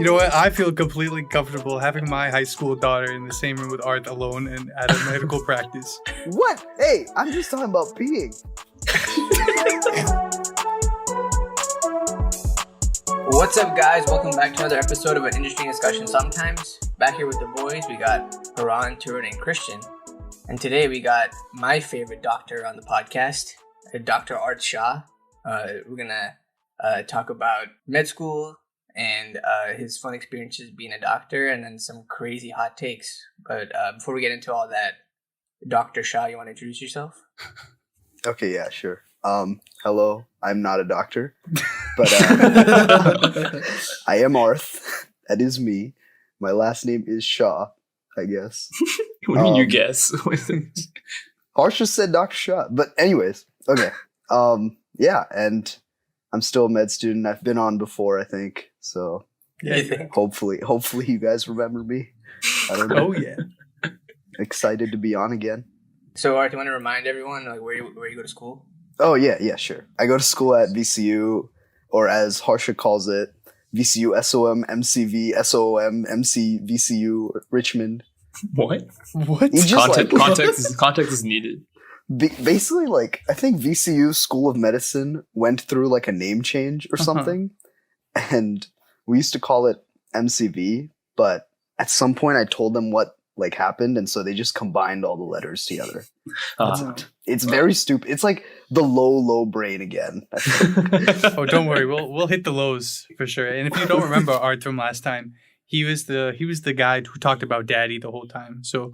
You know what? I feel completely comfortable having my high school daughter in the same room with Art alone and at a medical practice. What? Hey, I'm just talking about peeing. What's up, guys? Welcome back to another episode of An Interesting Discussion Sometimes. Back here with the boys, we got Haran, Turun, and Christian. And today we got my favorite doctor on the podcast, Dr. Art Shah. We're going to talk about med school and his fun experiences being a doctor, and then some crazy hot takes. But before we get into all that, Dr. Shah, you want to introduce yourself? Okay, yeah, sure. Hello, I'm not a doctor, but I am Arth. That is me. My last name is Shah, I guess. What do you mean you guess? Arth just said Dr. Shah. But anyways, okay. Yeah, and I'm still a med student. I've been on before, I think. So Yeah. hopefully you guys remember me. I don't know. Oh yeah. Excited to be on again. So, Art, do you want to remind everyone where you go to school? Oh, yeah, sure. I go to school at VCU, or as Harsha calls it, VCU SOM MCV SOM MC VCU Richmond. What? What? You just Context is needed. Basically, like, I think VCU School of Medicine went through like a name change or something, and we used to call it MCV, but at some point I told them what like happened, and so they just combined all the letters together. It's very stupid. It's like the low brain again. Oh, don't worry. We'll hit the lows for sure. And if you don't remember Art from last time, he was the guy who talked about Daddy the whole time. So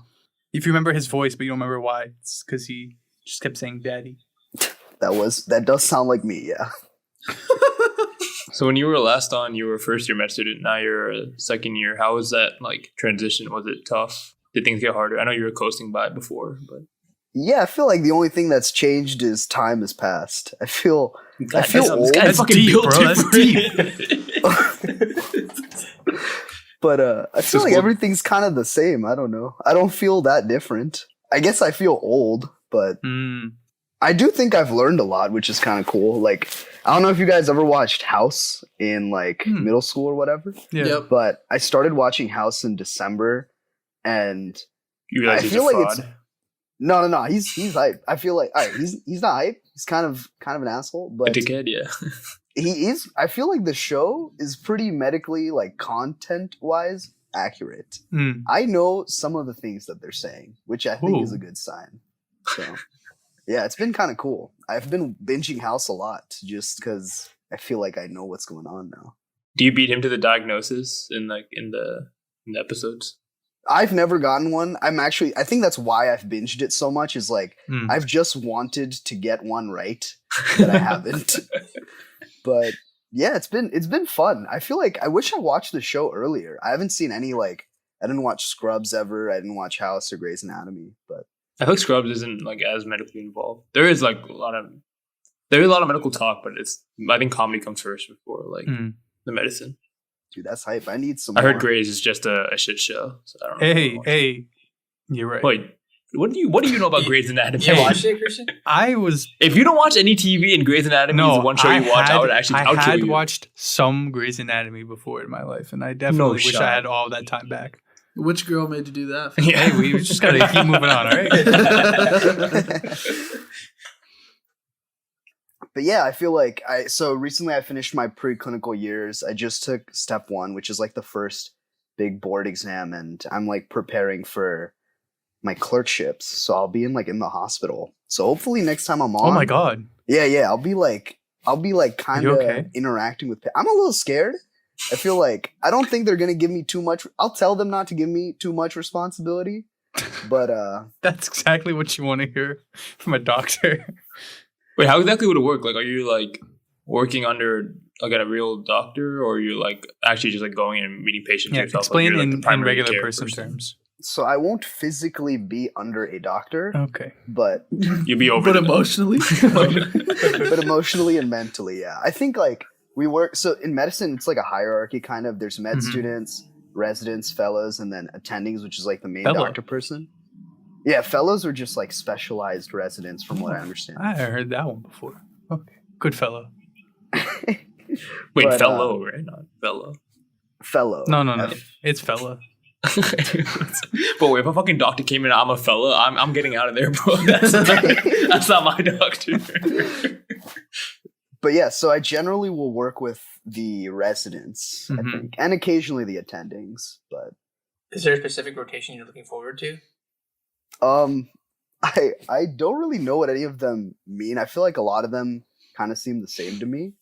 if you remember his voice, but you don't remember why, it's because he just kept saying Daddy. That does sound like me, yeah. So when you were last on, you were a first year med student. Now you're a second year. How was that like transition? Was it tough? Did things get harder? I know you were coasting by before, but yeah, I feel like the only thing that's changed is time has passed. I feel old. That's deep, bro. That's deep. But I feel like everything's kind of the same. I don't know. I don't feel that different. I guess I feel old, but I do think I've learned a lot, which is kind of cool. Like, I don't know if you guys ever watched House in like middle school or whatever. Yeah. Yep. But I started watching House in December, and you realize he's a fraud. No. He's hype. I feel like he's not hype. He's kind of an asshole, but A dickhead, yeah. he is. I feel like the show is pretty medically, like, content wise accurate. I know some of the things that they're saying, which I think is a good sign. So yeah, it's been kind of cool. I've been binging House a lot just because I feel like I know what's going on now. Do you beat him to the diagnosis in the episodes? I've never gotten one. I think that's why I've binged it so much, is like I've just wanted to get one right that I haven't. But yeah, it's been fun. I feel like I wish I watched the show earlier. I haven't seen any, like, I didn't watch Scrubs ever. I didn't watch House or Grey's Anatomy, but I think Scrubs isn't like as medically involved. There is like a lot of medical talk, but I think comedy comes first before like the medicine. Dude, that's hype. I need some. I heard Grey's is just a shit show. So I don't know. Hey, you're right. Wait, what do you know about Grey's Anatomy? You watched it, Christian? If you don't watch any TV and Grey's Anatomy is the one show you watch, I had watched some Grey's Anatomy before in my life, and I definitely wish I had all that time back. Which girl made you do that? Yeah. Hey, we just gotta keep moving on, all right? But yeah, I feel like so recently I finished my preclinical years. I just took step 1, which is like the first big board exam, and I'm like preparing for my clerkships. So I'll be in the hospital. So hopefully next time I'm on. Oh my god. Yeah. I'll be like kind of interacting with. I'm a little scared. I feel like I don't think they're gonna give me too much. I'll tell them not to give me too much responsibility, but that's exactly what you want to hear from a doctor. Wait, how exactly would it work? Like, are you like working under like a real doctor, or are you like actually just like going in and meeting patients yourself? Explain like, in regular person terms. So I won't physically be under a doctor. Okay, but you'll be over. But emotionally, but emotionally and mentally, yeah. I think like. We work, so in medicine, it's like a hierarchy kind of. There's med students, residents, fellows, and then attendings, which is like the main doctor person. Yeah, fellows are just like specialized residents from what I understand. I heard that one before. Okay. Good fellow. Wait, fellow, right? Not fellow. Fellow. No. F- It's fella. Bro, if a fucking doctor came in, I'm a fella. I'm getting out of there, bro. That's not my doctor. But yeah, so I generally will work with the residents, I think, and occasionally the attendings. But Is there a specific rotation you're looking forward to? I don't really know what any of them mean. I feel like a lot of them kind of seem the same to me.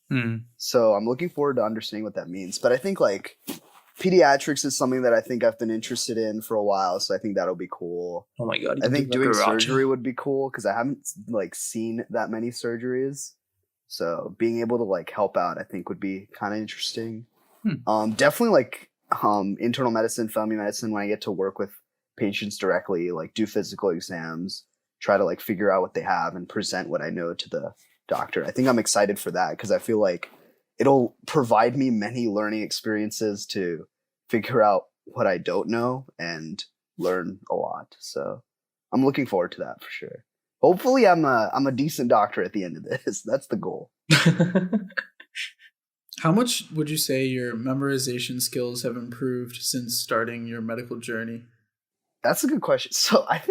So I'm looking forward to understanding what that means. But I think like pediatrics is something that I think I've been interested in for a while, so I think that'll be cool. Oh my god! I think doing surgery would be cool because I haven't like seen that many surgeries. So being able to like help out, I think would be kind of interesting. Definitely like internal medicine, family medicine, when I get to work with patients directly, like do physical exams, try to like figure out what they have and present what I know to the doctor. I think I'm excited for that because I feel like it'll provide me many learning experiences to figure out what I don't know and learn a lot. So I'm looking forward to that for sure. Hopefully I'm a decent doctor at the end of this. That's the goal. How much would you say your memorization skills have improved since starting your medical journey? That's a good question. So I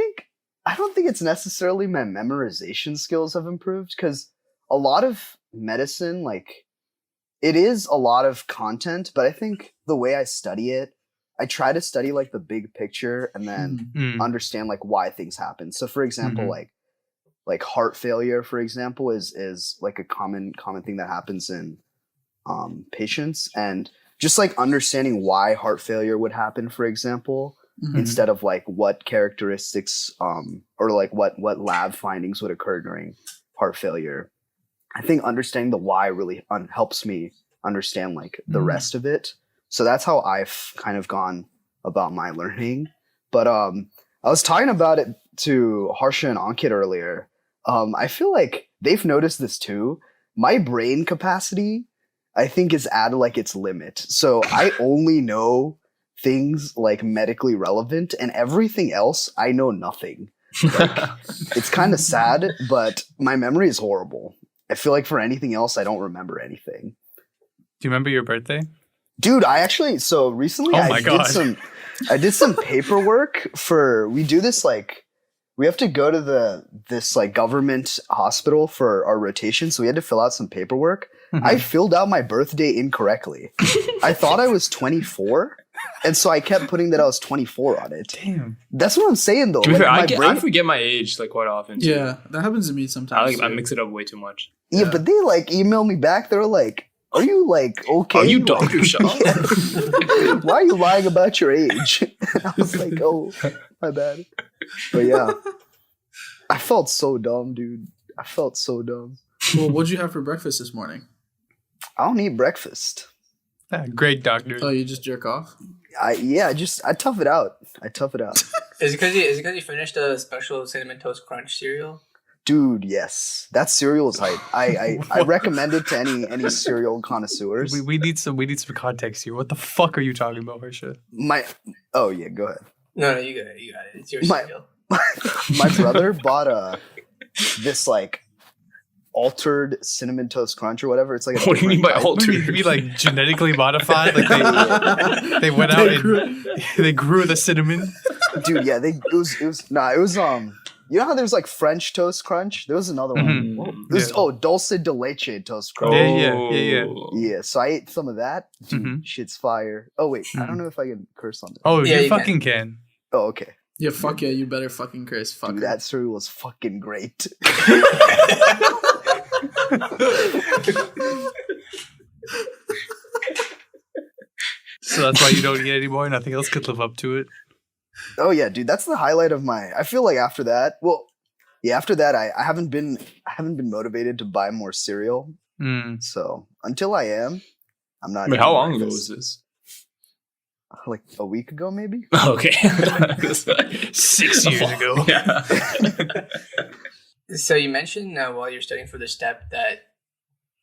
don't think it's necessarily my memorization skills have improved because a lot of medicine, like it is a lot of content, but I think the way I study it, I try to study like the big picture and then understand like why things happen. So for example, like heart failure, for example, is like a common thing that happens in patients, and just like understanding why heart failure would happen, for example, instead of like what characteristics or like what lab findings would occur during heart failure. I think understanding the why really helps me understand like the rest of it. So that's how I've kind of gone about my learning. But I was talking about it to Harsha and Ankit earlier. I feel like they've noticed this too. My brain capacity, I think, is at like its limit. So I only know things like medically relevant, and everything else I know nothing. Like, it's kind of sad, but my memory is horrible. I feel like for anything else, I don't remember anything. Do you remember your birthday? Dude, I actually, so recently I did some paperwork we do this like, we have to go to this like government hospital for our rotation. So we had to fill out some paperwork. I filled out my birthday incorrectly. I thought I was 24. And so I kept putting that I was 24 on it. Damn. That's what I'm saying though. To be Like, fair, I forget my age like quite often. Too. Yeah, that happens to me sometimes. I mix it up way too much. Yeah, but they like email me back. They're like, "Are you like okay? Are you like, Dr. Shaw? Why are you lying about your age?" And I was like, "Oh, my bad." But yeah, I felt so dumb, dude. I felt so dumb. Well, what'd you have for breakfast this morning? I don't eat breakfast. Great doctor. Oh, you just jerk off? I tough it out. Is it because you finished a special Cinnamon Toast Crunch cereal? Dude, yes. That cereal is hype. I recommend it to any cereal connoisseurs. We need some context here. What the fuck are you talking about, Harsha? Oh yeah, go ahead. No, you got it. It's your cereal. My brother bought this like altered Cinnamon Toast Crunch or whatever. It's like what do you mean by altered? You mean like genetically modified? Like they went out and they grew the cinnamon. Dude, yeah, it was you know how there's like French Toast Crunch? There was another one. Dulce de leche Toast Crunch. Yeah, so I ate some of that. Dude, shit's fire. Oh wait, I don't know if I can curse on this. Oh, yeah, you fucking can. Oh, okay. Yeah, fuck yeah, you better fucking curse. Fuck Dude, that cereal was fucking great. So that's why you don't eat anymore? Nothing else could live up to it? Oh yeah, dude, that's the highlight of I feel like after that, I haven't been motivated to buy more cereal. So until I am, I'm not. Wait, how long ago was this? Like a week ago, maybe. Okay. 6 years ago. Yeah. So you mentioned while you're studying for the STEP that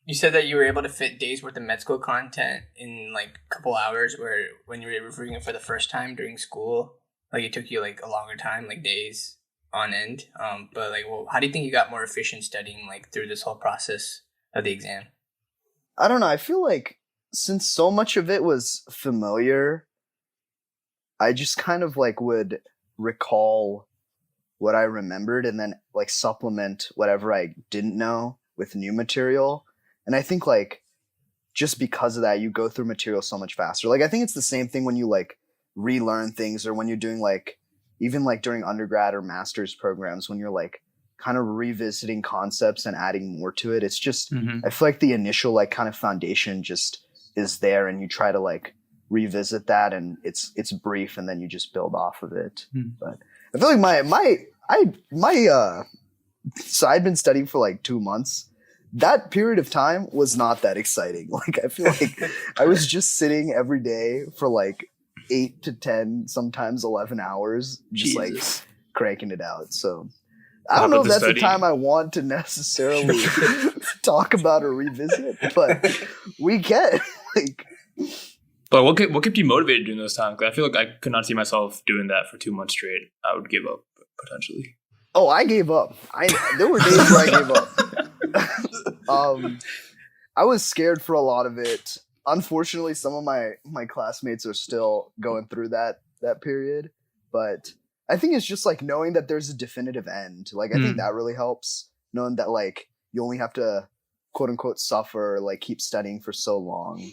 you said that you were able to fit days worth of med school content in like a couple hours, where when you were reviewing it for the first time during school, like it took you like a longer time, like days on end. But like, well, how do you think you got more efficient studying like through this whole process of the exam? I don't know. I feel like since so much of it was familiar, I just kind of like would recall what I remembered and then like supplement whatever I didn't know with new material. And I think like just because of that, you go through material so much faster. Like I think it's the same thing when you like relearn things, or when you're doing like even like during undergrad or master's programs, when you're like kind of revisiting concepts and adding more to it. It's just I feel like the initial like kind of foundation just is there, and you try to like revisit that, and it's brief, and then you just build off of it. But I feel like so I'd been studying for like 2 months. That period of time was not that exciting. Like I feel like I was just sitting every day for like 8 to 10, sometimes 11 hours, just like cranking it out. So I don't know if that's a time I want to necessarily talk about or revisit, but we can. Like, but what kept you motivated during those times? 'Cause I feel like I could not see myself doing that for 2 months straight. I would give up potentially. Oh, I gave up. There were days where I gave up. I was scared for a lot of it. Unfortunately, some of my classmates are still going through that period, but I think it's just like knowing that there's a definitive end. Like I think that really helps, knowing that like you only have to quote unquote suffer, like keep studying for so long.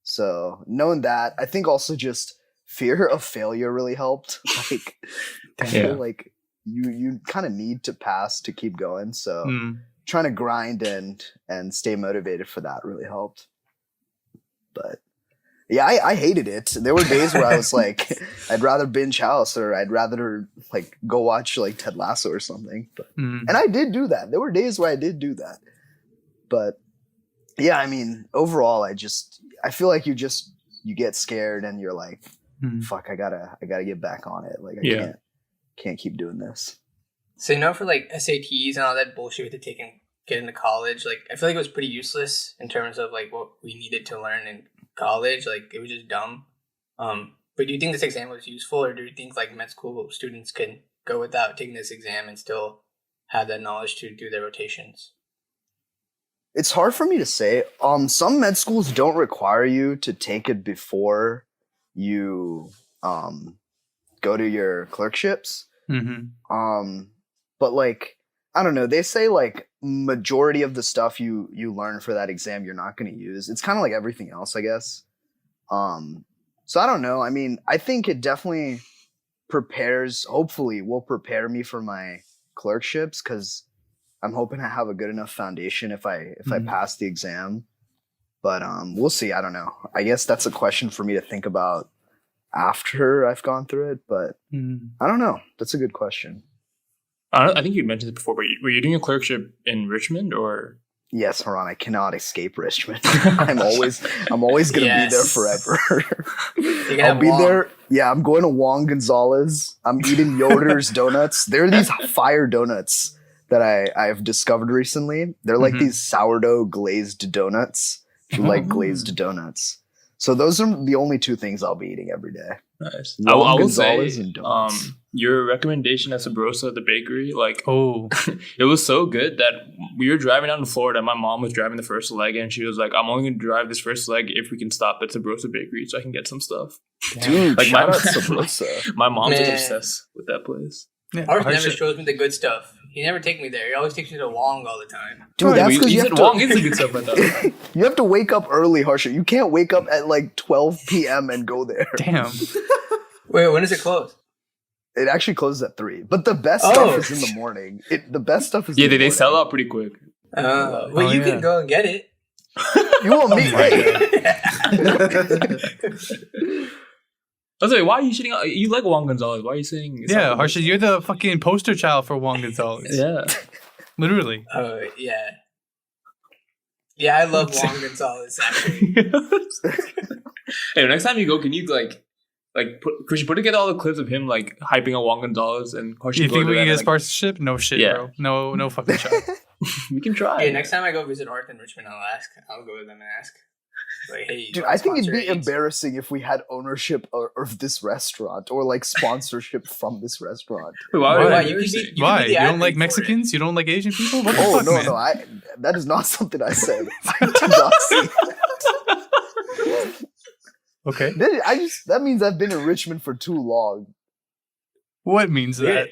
So knowing that, I think also just fear of failure really helped. Like I feel like you kind of need to pass to keep going. So trying to grind and stay motivated for that really helped. But yeah, I hated it. There were days where I was like, I'd rather binge House, or I'd rather like go watch like Ted Lasso or something. But, and I did do that. There were days where I did do that. But yeah, I mean, overall, I feel like you get scared and you're like, fuck, I gotta get back on it. Like I can't keep doing this. So for like SATs and all that bullshit we had to take and get into college, like I feel like it was pretty useless in terms of like what we needed to learn in college. Like it was just dumb. But do you think this exam was useful, or do you think like med school students can go without taking this exam and still have that knowledge to do their rotations? It's hard for me to say. Some med schools don't require you to take it before you go to your clerkships. But like, I don't know, they say like majority of the stuff you learn for that exam you're not going to use. It's kind of like everything else, I guess. So I don't know. I mean, I think it definitely hopefully will prepare me for my clerkships, because I'm hoping I have a good enough foundation if I pass the exam. But we'll see. I don't know. I guess that's a question for me to think about after I've gone through it. But I don't know. That's a good question. I think you mentioned it before, but were you doing a clerkship in Richmond or? Yes, Haran, I cannot escape Richmond. I'm always going to be there forever. I'll be there. Yeah, I'm going to Juan Gonzalez. I'm eating Yoder's donuts. There are these fire donuts that I've discovered recently. They're like these sourdough glazed donuts. If you like glazed donuts. So those are the only two things I'll be eating every day. Nice. I will say, your recommendation at Sabrosa, the bakery, like, it was so good that we were driving down to Florida. My mom was driving the first leg, and she was like, I'm only going to drive this first leg if we can stop at Sabrosa Bakery so I can get some stuff. Dude, like shout out Sabrosa. My mom's like obsessed with that place. Yeah, Art never shows me the good stuff. He never takes me there. He always takes me to Wong all the time. Dude, that's because you have to... Wong is the good stuff right now. You have to wake up early, Harsha. You can't wake up at like 12 p.m. and go there. Damn. Wait, when does it close? It actually closes at 3. But the best stuff is in the morning. The best stuff is in the morning. They sell out pretty quick. Well, you can go and get it. You want me? I was like, why are you shitting out? You like Juan Gonzalez. Why are you saying? Yeah, Harsha, you're the fucking poster child for Juan Gonzalez. Yeah. Literally. Oh, yeah. Yeah, I love Juan Gonzalez, actually. Hey, next time you go, can you could you put together all the clips of him like hyping on Juan Gonzalez and Harsha? You think we can get a sponsorship? No shit, bro. No fucking shot. We can try. Hey, next time I go visit Art in Richmond, I'll go to them and ask. Like, hey, dude, I think it'd be embarrassing if we had ownership of this restaurant or like sponsorship from this restaurant. Wait, why? You don't like Mexicans? You don't like Asian people? What the fuck, no, that is not something I said. I did not say that. Okay. That means I've been in Richmond for too long. What means that?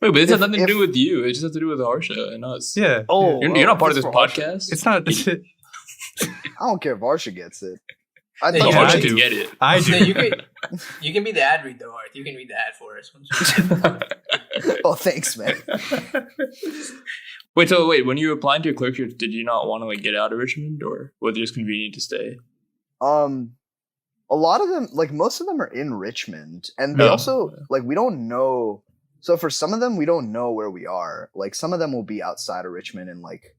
Wait, but this has nothing to do with you. It just has to do with Harsha and us. Yeah. Oh, You're not part of this Harsha. podcast. It's not. I don't care if Harsha gets it. I Yeah, thought Harsha I can do. get it. I do. No, you can be the ad read though, Art. You can read the ad for us. Oh, thanks, man. Wait. When you were applying to a clerkship, did you not want to like get out of Richmond, or was it just convenient to stay? A lot of them, like most of them, are in Richmond, and they also like we don't know. So for some of them, we don't know where we are. Like some of them will be outside of Richmond in like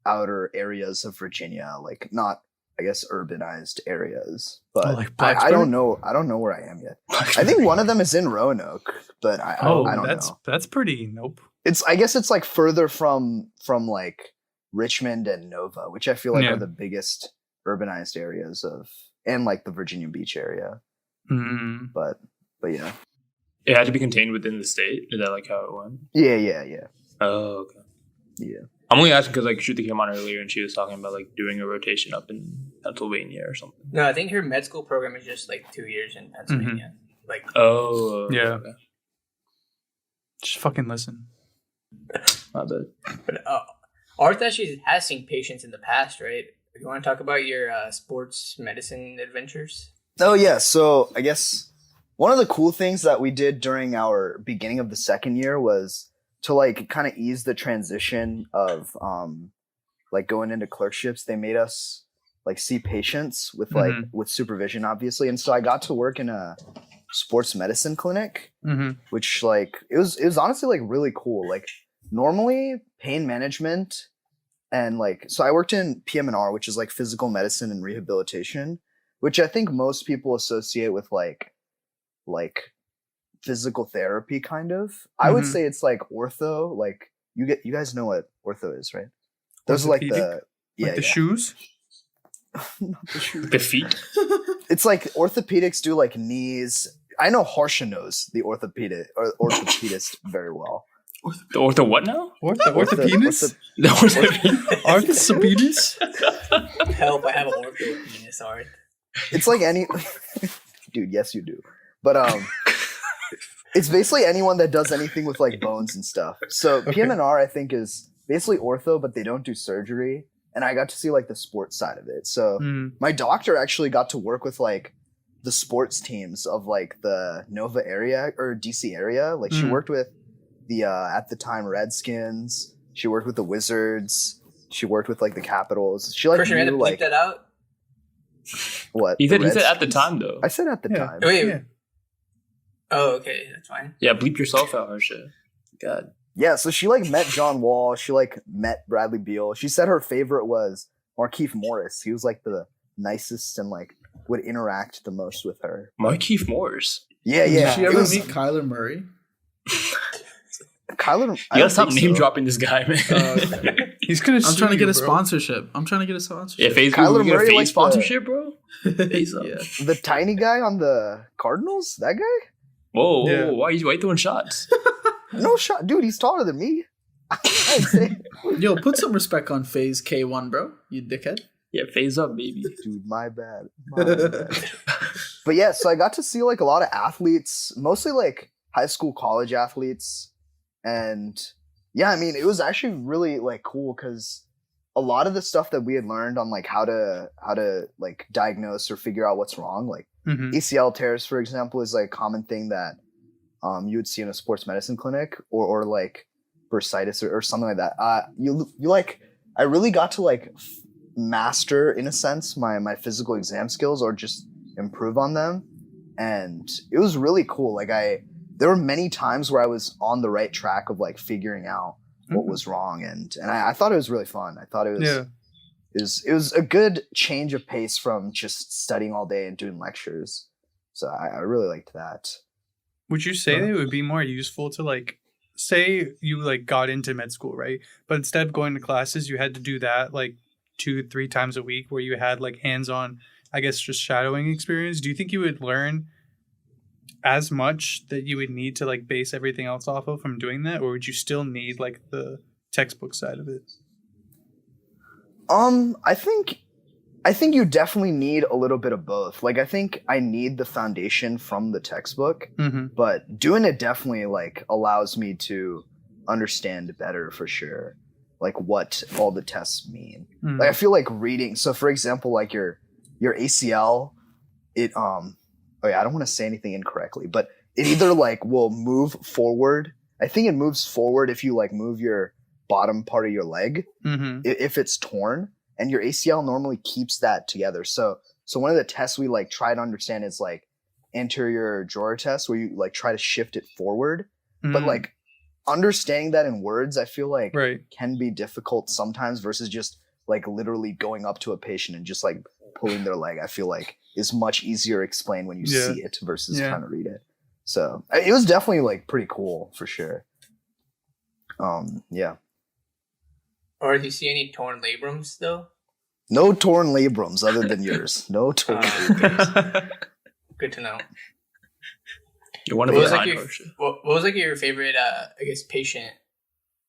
outer areas of Virginia, like not, I guess, urbanized areas. But like I don't know. I don't know where I am yet. I think one of them is in Roanoke, but I don't know. That's pretty. Nope. I guess it's like further from like Richmond and Nova, which I feel like are the biggest urbanized areas and like the Virginia Beach area. Mm. But yeah. It had to be contained within the state. Is that like how it went? Yeah. Oh, okay. Yeah. I'm only asking because like Shruti came on earlier and she was talking about like doing a rotation up in Pennsylvania or something. No, I think her med school program is just like 2 years in Pennsylvania. Like, yeah. Okay. Just fucking listen. Not bad. But Art actually has seen patients in the past, right? You want to talk about your sports medicine adventures? Oh yeah. So I guess one of the cool things that we did during our beginning of the second year was to like kind of ease the transition of like going into clerkships. They made us like see patients with like with supervision, obviously, and so I got to work in a sports medicine clinic, which like it was honestly like really cool. Like normally pain management and like so I worked in PM&R, which is like physical medicine and rehabilitation, which I think most people associate with like physical therapy kind of. I would say it's like ortho. Like you guys know what ortho is, right? Those are like the shoes. Not the shoes. The feet. It's like orthopedics do like knees. I know Harsha knows the orthopedist very well. The ortho what now? Orthopedist? The Orthopedist? Help, I have an ortho penis, Art. It's like any dude, yes you do. But it's basically anyone that does anything with like bones and stuff. So PM&R I think is basically ortho, but they don't do surgery. And I got to see like the sports side of it. So my doctor actually got to work with like the sports teams of like the Nova area or DC area. Like she worked with the at the time Redskins. She worked with the Wizards. She worked with like the Capitals. She like Christian, you had to bleep that out? What? He said at the time though. I said at the time. Wait. Yeah. Oh, okay, that's fine. Yeah, bleep yourself out, Harsha. God. Yeah, so she like met John Wall. She like met Bradley Beal. She said her favorite was Markieff Morris. He was like the nicest and like would interact the most with her. Markieff Morris. Yeah. Did she ever meet Kyler Murray? Kyler, you gotta stop name dropping this guy, man. He's gonna. I'm trying to get a sponsorship. Yeah, FaZe. Kyler Murray, Murray, like sponsorship, bro. The tiny guy on the Cardinals. That guy. Whoa! Why are you throwing shots? No shot, dude. He's taller than me. I'd say. Yo, put some respect on FaZe K1, bro. You dickhead. Yeah, phase up, baby. Dude, my bad. But yeah, so I got to see like a lot of athletes, mostly like high school, college athletes. And yeah, I mean, it was actually really like cool because a lot of the stuff that we had learned on like how to like diagnose or figure out what's wrong, like ACL tears, for example, is like a common thing that you would see in a sports medicine clinic or like bursitis or something like that. You like, I really got to like master in a sense my physical exam skills or just improve on them. And it was really cool. Like there were many times where I was on the right track of like figuring out what was wrong. And I thought it was really fun. I thought it was a good change of pace from just studying all day and doing lectures. So I really liked that. Would you say that it would be more useful to like, say you like got into med school, right? But instead of going to classes, you had to do that like 2-3 times a week where you had like hands-on, I guess, just shadowing experience. Do you think you would learn as much that you would need to like base everything else off of from doing that? Or would you still need like the textbook side of it? I think I think you definitely need a little bit of both. Like, I think I need the foundation from the textbook, but doing it definitely like allows me to understand better for sure, like what all the tests mean. Like, I feel like reading. So, for example, like your ACL, it oh yeah, I don't want to say anything incorrectly, but it either like will move forward. I think it moves forward if you like move your bottom part of your leg if it's torn. And your ACL normally keeps that together. So one of the tests we like try to understand is like anterior drawer test, where you like try to shift it forward. But like understanding that in words, I feel like can be difficult sometimes versus just like literally going up to a patient and just like pulling their leg. I feel like is much easier to explain when you see it versus trying to read it. So it was definitely like pretty cool for sure. Yeah. Or do you see any torn labrums though? No torn labrums other than yours. No torn labrums. Good to know. You want to what was like your favorite I guess patient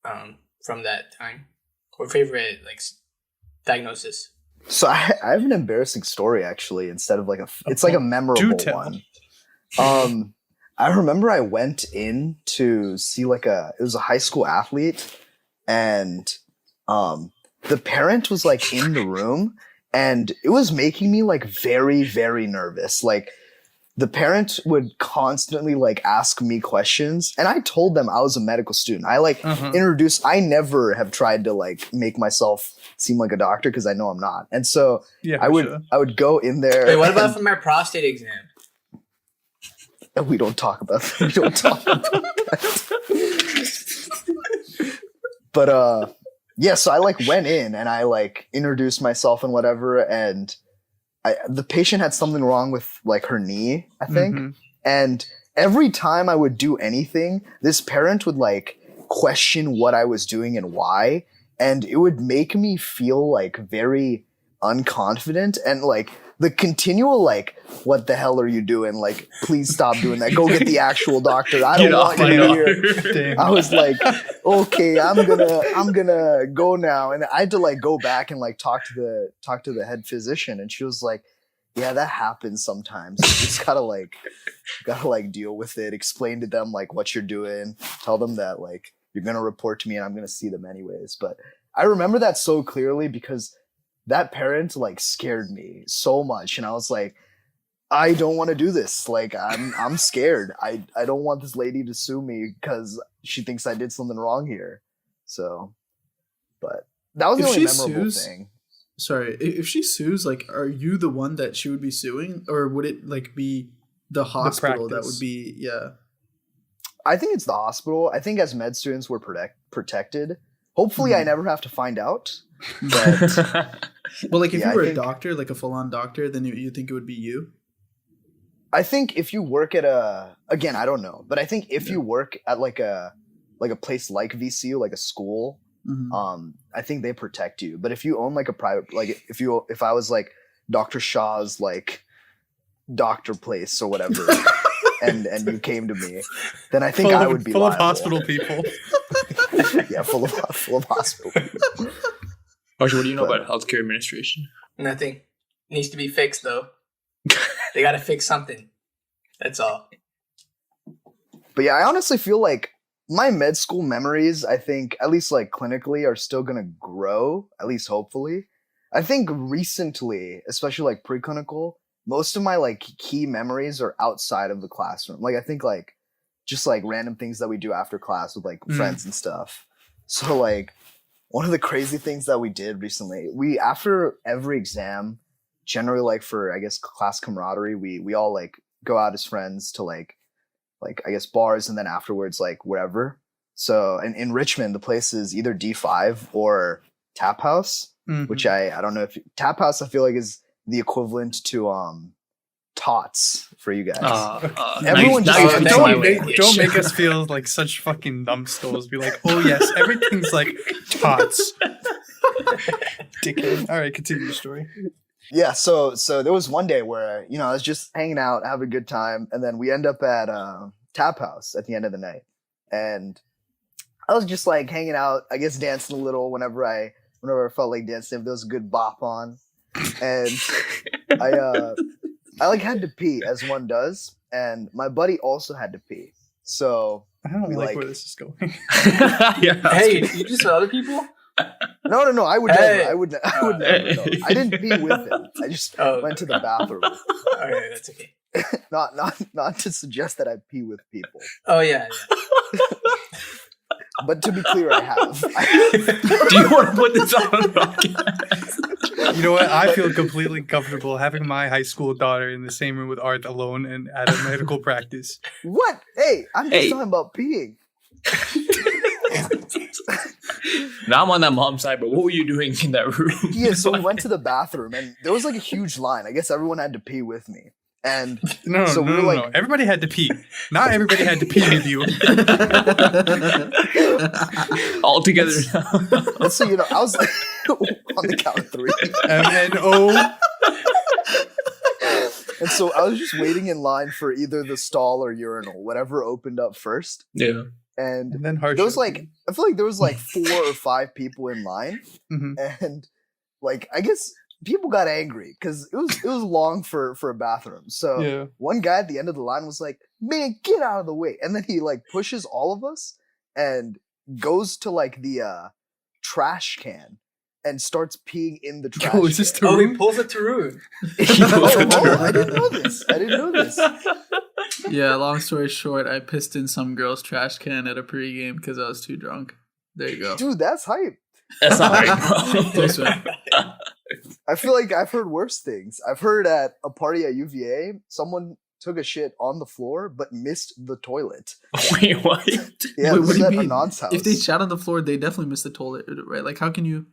from that time? Or favorite like diagnosis? So I have an embarrassing story actually, instead of like it's like a memorable one. I remember I went in to see like it was a high school athlete, and the parent was like in the room, and it was making me like very, very nervous. Like the parent would constantly like ask me questions, and I told them I was a medical student. I like I never have tried to like make myself seem like a doctor because I know I'm not. And so I would go in there. Wait, what about from my prostate exam? We don't talk about that. We don't talk about that. But yeah, so I like went in and I like introduced myself and whatever, and the patient had something wrong with like her knee, I think. And every time I would do anything, this parent would like question what I was doing and why, and it would make me feel like very unconfident, and like the continual like, what the hell are you doing? Like, please stop doing that. Go get the actual doctor. I don't want you here. I was like, okay, I'm gonna go now. And I had to like go back and like talk to the head physician, and she was like, yeah, that happens sometimes. You just gotta deal with it. Explain to them like what you're doing. Tell them that like you're gonna report to me and I'm gonna see them anyways. But I remember that so clearly because that parent like scared me so much, and I was like, I don't want to do this. Like I'm scared. I don't want this lady to sue me because she thinks I did something wrong here. So, but that was the only memorable thing. Sorry, if she sues, like, are you the one that she would be suing, or would it like be the hospital that would be? Yeah, I think it's the hospital. I think as med students we're protected. Hopefully, I never have to find out. But well, like if you were a doctor, like a full-on doctor, then you think it would be you? I think if you work at again, I don't know, but I think if you work at like a place like VCU, like a school, I think they protect you. But if you own like a private, like if I was like Dr. Shaw's like doctor place or whatever, and you came to me, then I think I would be full liable. Of hospital people. Yeah, full of hospital people. Actually, what do you know about healthcare administration? Nothing. Needs to be fixed though. They gotta fix something. That's all. But yeah, I honestly feel like my med school memories, I think, at least like clinically, are still gonna grow, at least hopefully. I think recently, especially like preclinical, most of my like key memories are outside of the classroom. Like I think like just like random things that we do after class with like friends and stuff. So like one of the crazy things that we did recently, we after every exam, generally like for I guess class camaraderie, we all like go out as friends to like I guess bars, and then afterwards like wherever. So in Richmond, the place is either D5 or Tap House, which I don't know if Tap House I feel like is the equivalent to Tots for you guys. Everyone don't make us feel like such fucking numbskulls. Be like, oh yes, everything's like Tots. Dickhead. All right, continue your story. Yeah, so there was one day where I was just hanging out, having a good time, and then we end up at Tap House at the end of the night, and I was just like hanging out, I guess dancing a little whenever I felt like dancing. If there was a good bop on, and I like had to pee as one does, and my buddy also had to pee. So I don't like where this is going. Hey, you just saw other people? No. I would never. I would never. No. I didn't pee with him. I just went to the bathroom. Okay, that's okay. not to suggest that I pee with people. Oh yeah. But to be clear, I have. Do you want to put this on a podcast? You know what? I feel completely comfortable having my high school daughter in the same room with Art alone and at a medical practice. What? Hey, I'm just talking about peeing. Now I'm on that mom's side, but what were you doing in that room? Yeah, so we went to the bathroom, and there was like a huge line. I guess everyone had to pee with me. And no, everybody had to pee. Not everybody had to pee with you. All together now. And so, I was like, on the count of 3. MNO. And so I was just waiting in line for either the stall or urinal, whatever opened up first. Yeah. And then there was like, I feel like there was like 4 or 5 people in line. Mm-hmm. And like, I guess people got angry because it was long for a bathroom. So one guy at the end of the line was like, "Man, get out of the way!" And then he like pushes all of us and goes to like the trash can and starts peeing in the trash can. Is this Tarun? He pulls a Tarun. I didn't know this. Yeah, long story short, I pissed in some girl's trash can at a pregame because I was too drunk. There you go. Dude, that's hype. That's not right, bro. I feel like I've heard worse things. I've heard at a party at UVA, someone took a shit on the floor but missed the toilet. Wait, what? Yeah, what do you mean? Anand's house. If they shat on the floor, they definitely miss the toilet, right? Like, how can you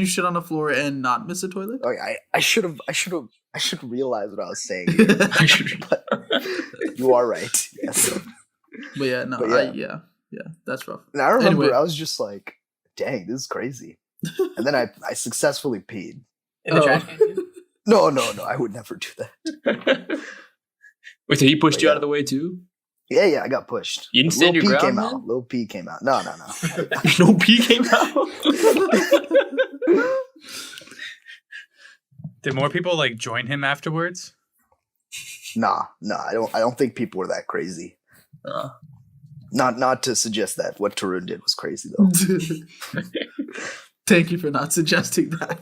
shit on the floor and not miss the toilet? Okay, I should realize what I was saying. But you are right. Yes. But yeah, no, yeah, that's rough. And I remember I was just like, "Dang, this is crazy." And then I successfully peed. In the trash can? No, I would never do that. Wait, so he pushed you out of the way too? Yeah, I got pushed. You didn't stand your ground, man? Little P came out. No. No P came out? Did more people like join him afterwards? Nah, I don't think people were that crazy. Not to suggest that what Tarun did was crazy though. Thank you for not suggesting that.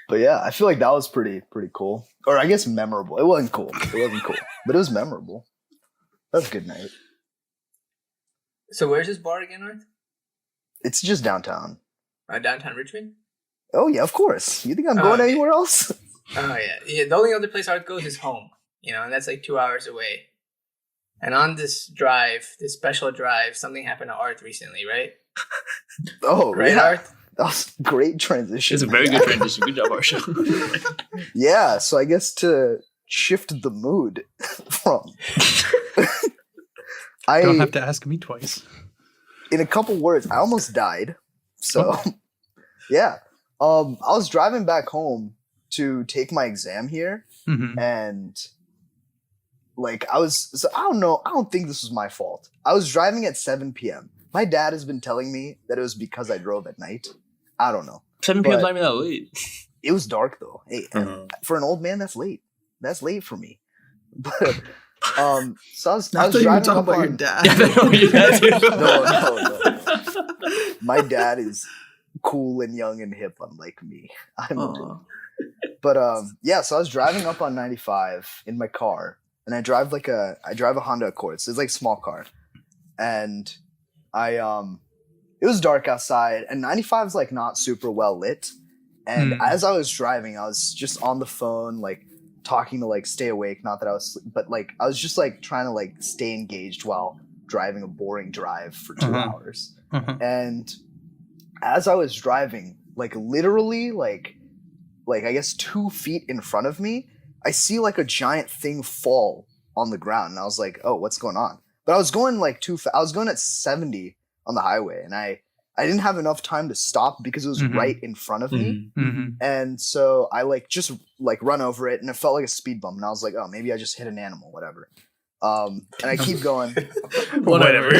But yeah, I feel like that was pretty cool. Or I guess memorable. It wasn't cool, but it was memorable. That was a good night. So where's this bar again, Arth? It's just downtown. Downtown Richmond? Oh yeah, of course. You think I'm going anywhere else? Oh yeah. The only other place Arth goes is home. And that's like 2 hours away. And on this drive, this special drive, something happened to Arth recently, right? Oh, right, yeah. Arth? That was a great transition. It's a very good transition. Good job, Arsha. Yeah, so I guess to shift the mood from... You don't have to ask me twice. In a couple words, I almost died. So, yeah. I was driving back home to take my exam here, and... Like, I don't think this was my fault. I was driving at 7 p.m. My dad has been telling me that it was because I drove at night. I don't know. 7 p.m. is not even that late. It was dark, though. Hey, for an old man, that's late. That's late for me. But, so I was driving talking about your dad. No. My dad is cool and young and hip, unlike me. But, yeah, so I was driving up on 95 in my car. And I drive a Honda Accord. So it's like a small car. And it was dark outside and 95 is like not super well lit. And as I was driving, I was just on the phone, like talking to like stay awake. Not that I was, but like I was just like trying to like stay engaged while driving a boring drive for 2 hours. And as I was driving, like literally like I guess 2 feet in front of me, I see like a giant thing fall on the ground, and I was like, "Oh, what's going on?" But I was going like too fast. I was going at 70 on the highway, and I didn't have enough time to stop because it was right in front of me. And so I like just like run over it, and it felt like a speed bump. And I was like, "Oh, maybe I just hit an animal, whatever." And I keep going. Whatever.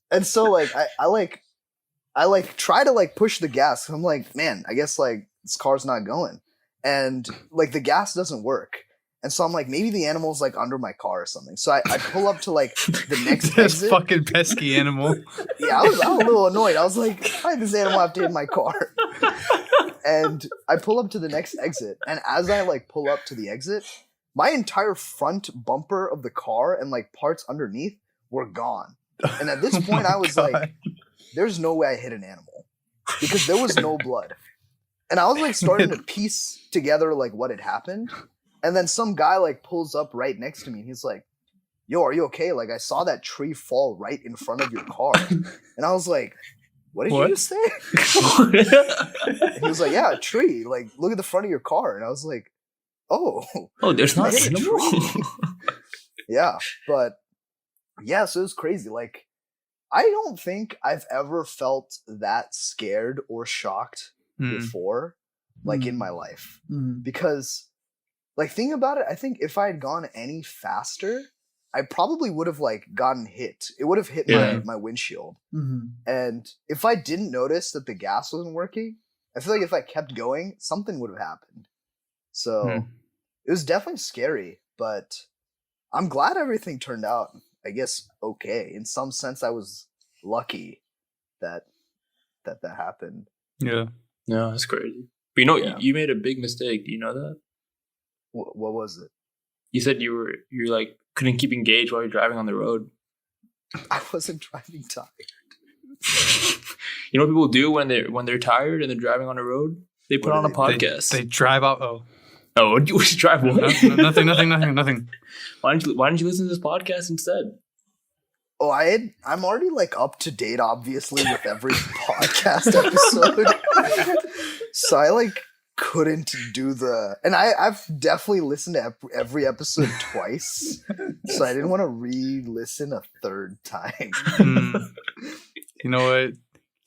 And so like I like I like try to like push the gas. I'm like, man, I guess like this car's not going, and like the gas doesn't work. And so I'm like, maybe the animal's like under my car or something. So I pull up to like the next this exit. Fucking pesky animal. Yeah, I was a little annoyed. I was like, why did this animal have to hit my car? And I pull up to the next exit. And as I like pull up to the exit, my entire front bumper of the car and like parts underneath were gone. And at this point, I was like, there's no way I hit an animal because there was no blood. And I was like starting to piece together like what had happened. And then some guy like pulls up right next to me and he's like, yo, are you okay? Like I saw that tree fall right in front of your car. And I was like, what did you just say? And he was like, yeah, a tree. Like look at the front of your car. And I was like, oh, there's not a tree. Yeah, but yeah, so it was crazy. Like I don't think I've ever felt that scared or shocked before, like in my life. Because like, think about it. I think if I had gone any faster, I probably would have like gotten hit. It would have hit my windshield. And if I didn't notice that the gas wasn't working, I feel like if I kept going, something would have happened. So it was definitely scary, but I'm glad everything turned out, I guess, okay. In some sense, I was lucky that happened. Yeah. No, that's crazy. But you know, you made a big mistake. Do you know that? What was it? You said you like couldn't keep engaged while you're driving on the road. I wasn't driving tired. You know what people do when they're tired and they're driving on the road? They put on a podcast. They drive out. Oh, you drive what? Nothing. Why didn't you listen to this podcast instead? Oh, I'm already like up to date, obviously, with every podcast episode. So I like couldn't do and I've definitely listened to every episode twice, so I didn't want to re-listen a third time. You know what?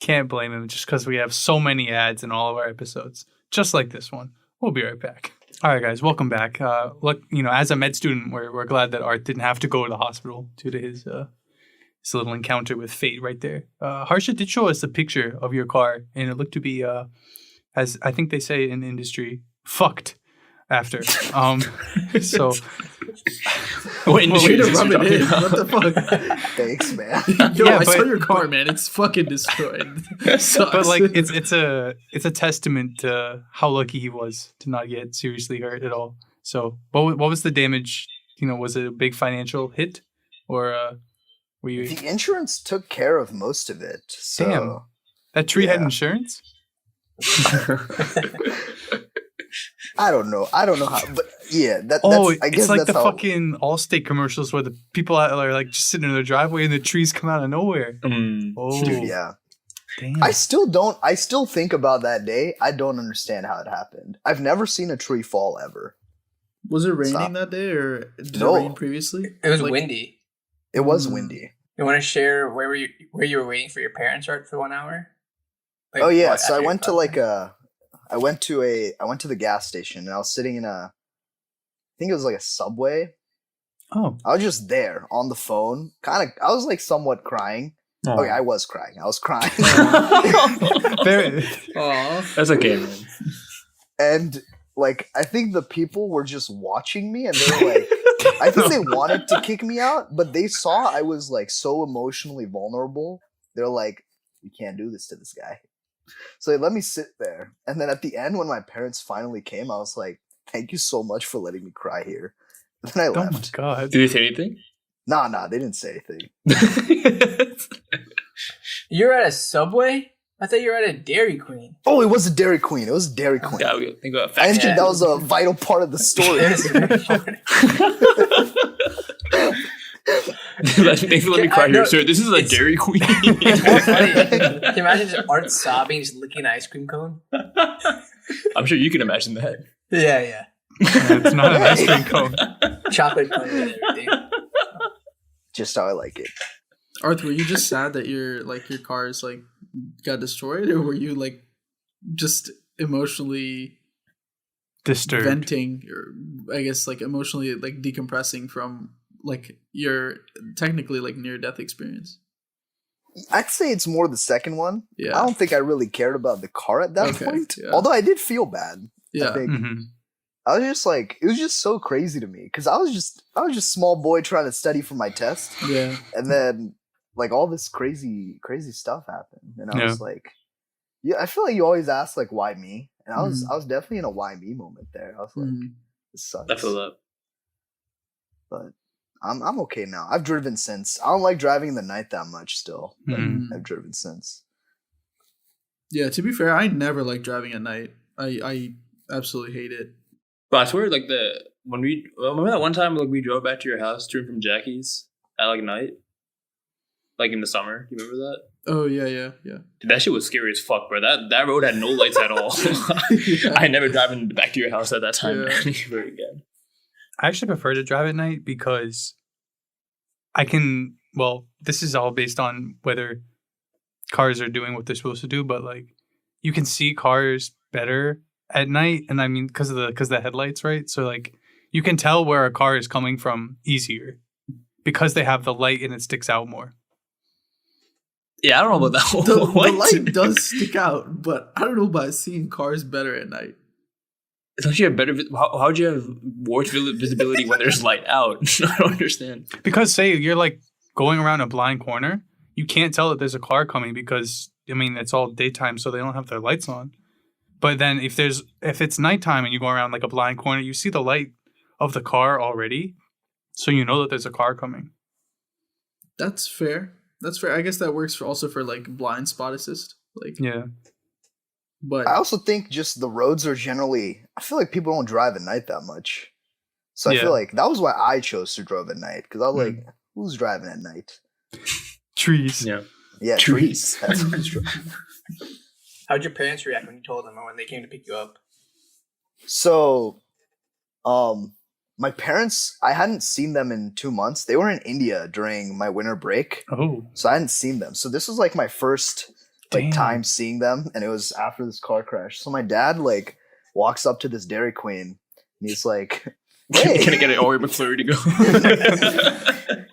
Can't blame him just because we have so many ads in all of our episodes, just like this one. We'll be right back. All right, guys, welcome back. Look, as a med student, we're glad that Art didn't have to go to the hospital due to his little encounter with fate right there. Harsha did show us a picture of your car, and it looked to be as I think they say in the industry, fucked after. So way to rub it in. What the fuck? Thanks, man. Yo, I saw your car, man. It's fucking destroyed. But like it's a testament to how lucky he was to not get seriously hurt at all. So what was the damage? Was it a big financial hit, or were you? The insurance took care of most of it. So damn, that tree had insurance. I don't know how, but yeah, I guess it's like that's the how... fucking Allstate commercials where the people are like just sitting in their driveway and the trees come out of nowhere. Oh, dude, yeah. Damn. I still think about that day. I don't understand how it happened. I've never seen a tree fall ever. Was it raining that day, or did it rain previously? It was windy. It was windy. You want to share where you were waiting for your parents for 1 hour? Like, oh yeah, so I went to I went to the gas station and I was sitting in I think it was like a Subway. Oh. I was just there on the phone. I was like somewhat crying. Oh. Okay, I was crying. That's okay, man. And like I think the people were just watching me and they were like I think they wanted to kick me out, but they saw I was like so emotionally vulnerable. They're like, we can't do this to this guy. So they let me sit there. And then at the end, when my parents finally came, I was like, thank you so much for letting me cry here. And then I left. Oh my God. Did they say anything? Nah, they didn't say anything. You're at a Subway? I thought you were at a Dairy Queen. Oh, it was a Dairy Queen. Yeah, we think about I didn't think that was a vital part of the story. Thanks for letting me cry here, sir. This is a Dairy Queen. It's more funny. Can you imagine just Art sobbing, just licking an ice cream cone? I'm sure you can imagine that. Yeah. It's not an ice cream cone. Chocolate cone and everything. Just how I like it. Arthur, were you just sad that your cars like got destroyed, or were you like just emotionally disturbed, venting, or I guess like emotionally like decompressing from like your technically like near death experience? I'd say it's more the second one. Yeah. I don't think I really cared about the car at that point. Yeah. Although I did feel bad. Yeah. I think I was just like, it was just so crazy to me because I was just small boy trying to study for my test. Yeah. And then like all this crazy stuff happened, and I was like, yeah, I feel like you always ask like, why me? And I was definitely in a why me moment there. I was like, this sucks. I feel that. But I'm okay now. I've driven since. I don't like driving in the night that much still. But I've driven since. Yeah, to be fair, I never like driving at night. I absolutely hate it. But I swear, like remember that one time like we drove back to your house to and from Jackie's at like night, like in the summer. You remember that? Oh yeah. Dude, that shit was scary as fuck, bro. That road had no lights at all. I never driving back to your house at that time ever again. I actually prefer to drive at night because I can. Well, this is all based on whether cars are doing what they're supposed to do, but like you can see cars better at night, and I mean because of the headlights, right? So like you can tell where a car is coming from easier because they have the light and it sticks out more. Yeah, I don't know about that. The light does stick out, but I don't know about seeing cars better at night. Don't you have better? How would you have worse visibility when there's light out? I don't understand. Because say you're like going around a blind corner, you can't tell that there's a car coming because I mean it's all daytime, so they don't have their lights on. But then if it's nighttime and you go around like a blind corner, you see the light of the car already, so you know that there's a car coming. That's fair. I guess that works for like blind spot assist. Like yeah. But I also think just the roads are generally. I feel like people don't drive at night that much, so I feel like that was why I chose to drive at night because I was like, who's driving at night? Trees. Yeah, trees. That's who's driving. How'd your parents react when you told them or when they came to pick you up? So, my parents, I hadn't seen them in 2 months. They were in India during my winter break. Oh. So I hadn't seen them. So this was like my first time seeing them, and it was after this car crash. So my dad like walks up to this Dairy Queen and he's like, hey. Can I get an Oreo McFlurry to go?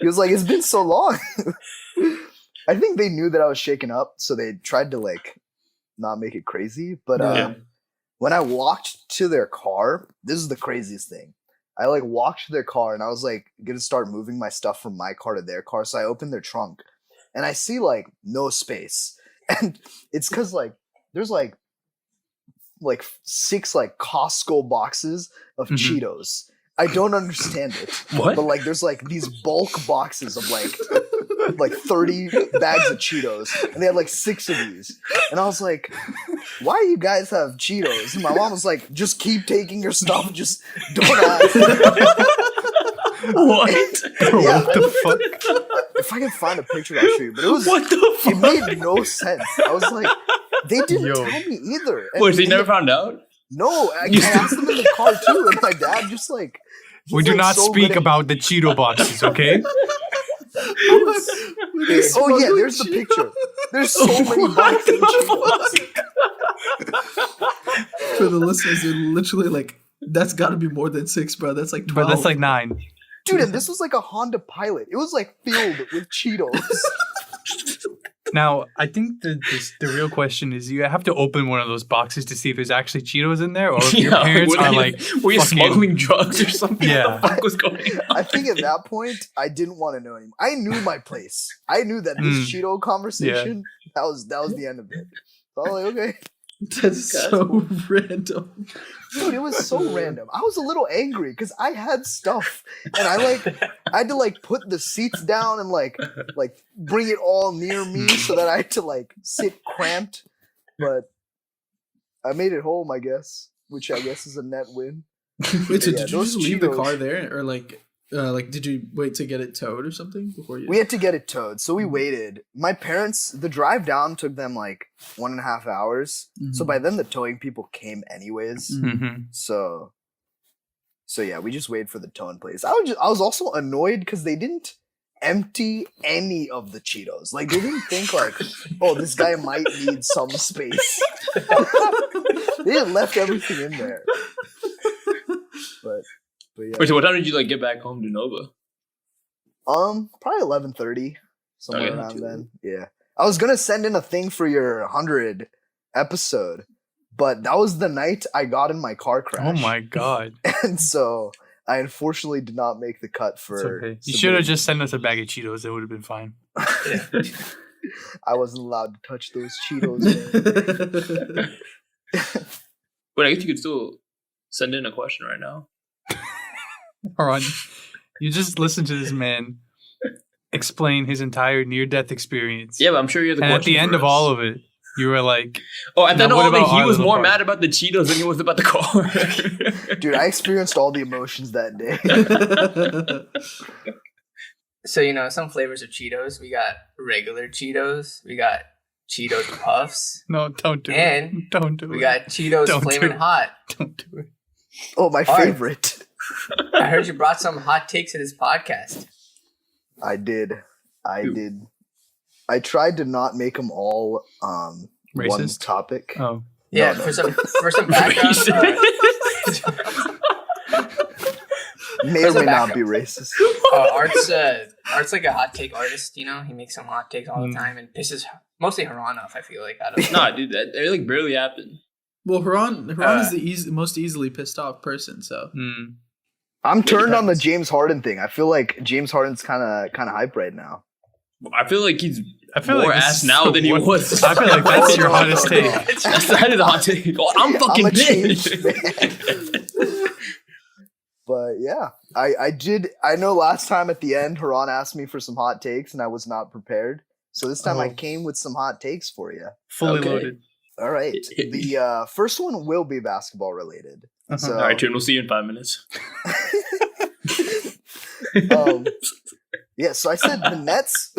He was like, it's been so long. I think they knew that I was shaken up, so they tried to like not make it crazy. But when I walked to their car, this is the craziest thing. I like walked to their car and I was like gonna start moving my stuff from my car to their car. So I opened their trunk and I see like no space. And it's because like there's like 6 like Costco boxes of Cheetos. I don't understand it. What? But like there's like these bulk boxes of like 30 bags of Cheetos, and they had like 6 of these. And I was like, why do you guys have Cheetos? And my mom was like, just keep taking your stuff, just don't ask. What? Yeah, what the fuck? If I can find a picture, I'll show you. But it was what the fuck? It made no sense. I was like, they didn't tell me either. And wait, so you never found out? No, I asked them in the car too, and my dad just like. We do not speak about the Cheeto boxes, okay? Oh yeah, there's the picture. There's so many boxes of Cheetos. For the listeners, they're literally like, that's got to be more than 6, bro. That's like 12. But that's like 9. Dude, and this was like a Honda Pilot. It was like filled with Cheetos. Now, I think the real question is you have to open one of those boxes to see if there's actually Cheetos in there or if your parents are like... Were you smuggling drugs or something? Yeah. What the fuck was going on? I think at that point, I didn't want to know anymore. I knew my place. I knew that this Cheeto conversation, that was the end of it. So I was like, okay. That's so random. Dude, it was so random. I was a little angry because I had stuff and I had to like put the seats down and like bring it all near me so that I had to like sit cramped. But I made it home, I guess, which I guess is a net win. Wait, so did you just leave the car there, or like did you wait to get it towed or something before you? We had to get it towed, so we waited. My parents, the drive down took them like 1.5 hours. So by then the towing people came anyways. So yeah, we just waited for the towing place. I was also annoyed because they didn't empty any of the Cheetos. Like they didn't think like, oh, this guy might need some space. They just left everything in there. But yeah. Wait, so what time did you like get back home to Nova? Probably 11:30, somewhere around then. Yeah, I was gonna send in a thing for your 100 episode, but that was the night I got in my car crash. Oh my god! And so I unfortunately did not make the cut for. Okay. You should have just sent us a bag of Cheetos. It would have been fine. I wasn't allowed to touch those Cheetos. But I guess you could still send in a question right now. Ron, you just listen to this man explain his entire near-death experience. Yeah, but I'm sure you have the question. And at the end of all of it, you were like, "Oh, at the end of all of it, he was more mad about the Cheetos than he was about the car." Dude, I experienced all the emotions that day. So, some flavors of Cheetos. We got regular Cheetos. We got Cheetos Puffs. No, don't do and it. Don't do it. We got Cheetos Flamin' Hot. Don't do it. Oh, my favorite. I heard you brought some hot takes to this podcast. I did. I tried to not make them all racist? One topic. Oh. Yeah, no. for some background. May or may not be racist. Art's like a hot take artist, He makes some hot takes all the time and pisses mostly Haran off, I feel like. Nah, dude, that like barely happened. Well, Haran is the most easily pissed off person, so. I'm turned on the James Harden thing. I feel like James Harden's kind of hype right now. I feel like he's more ass now than he was. I feel like that's your hottest take. That is a hot take. Oh, I'm fucking pissed. But yeah, I did. I know last time at the end, Haran asked me for some hot takes, and I was not prepared. So this time I came with some hot takes for you. Fully loaded. All right. The first one will be basketball related. So, all right, Tune. We'll see you in 5 minutes. Yeah, so I said the Nets.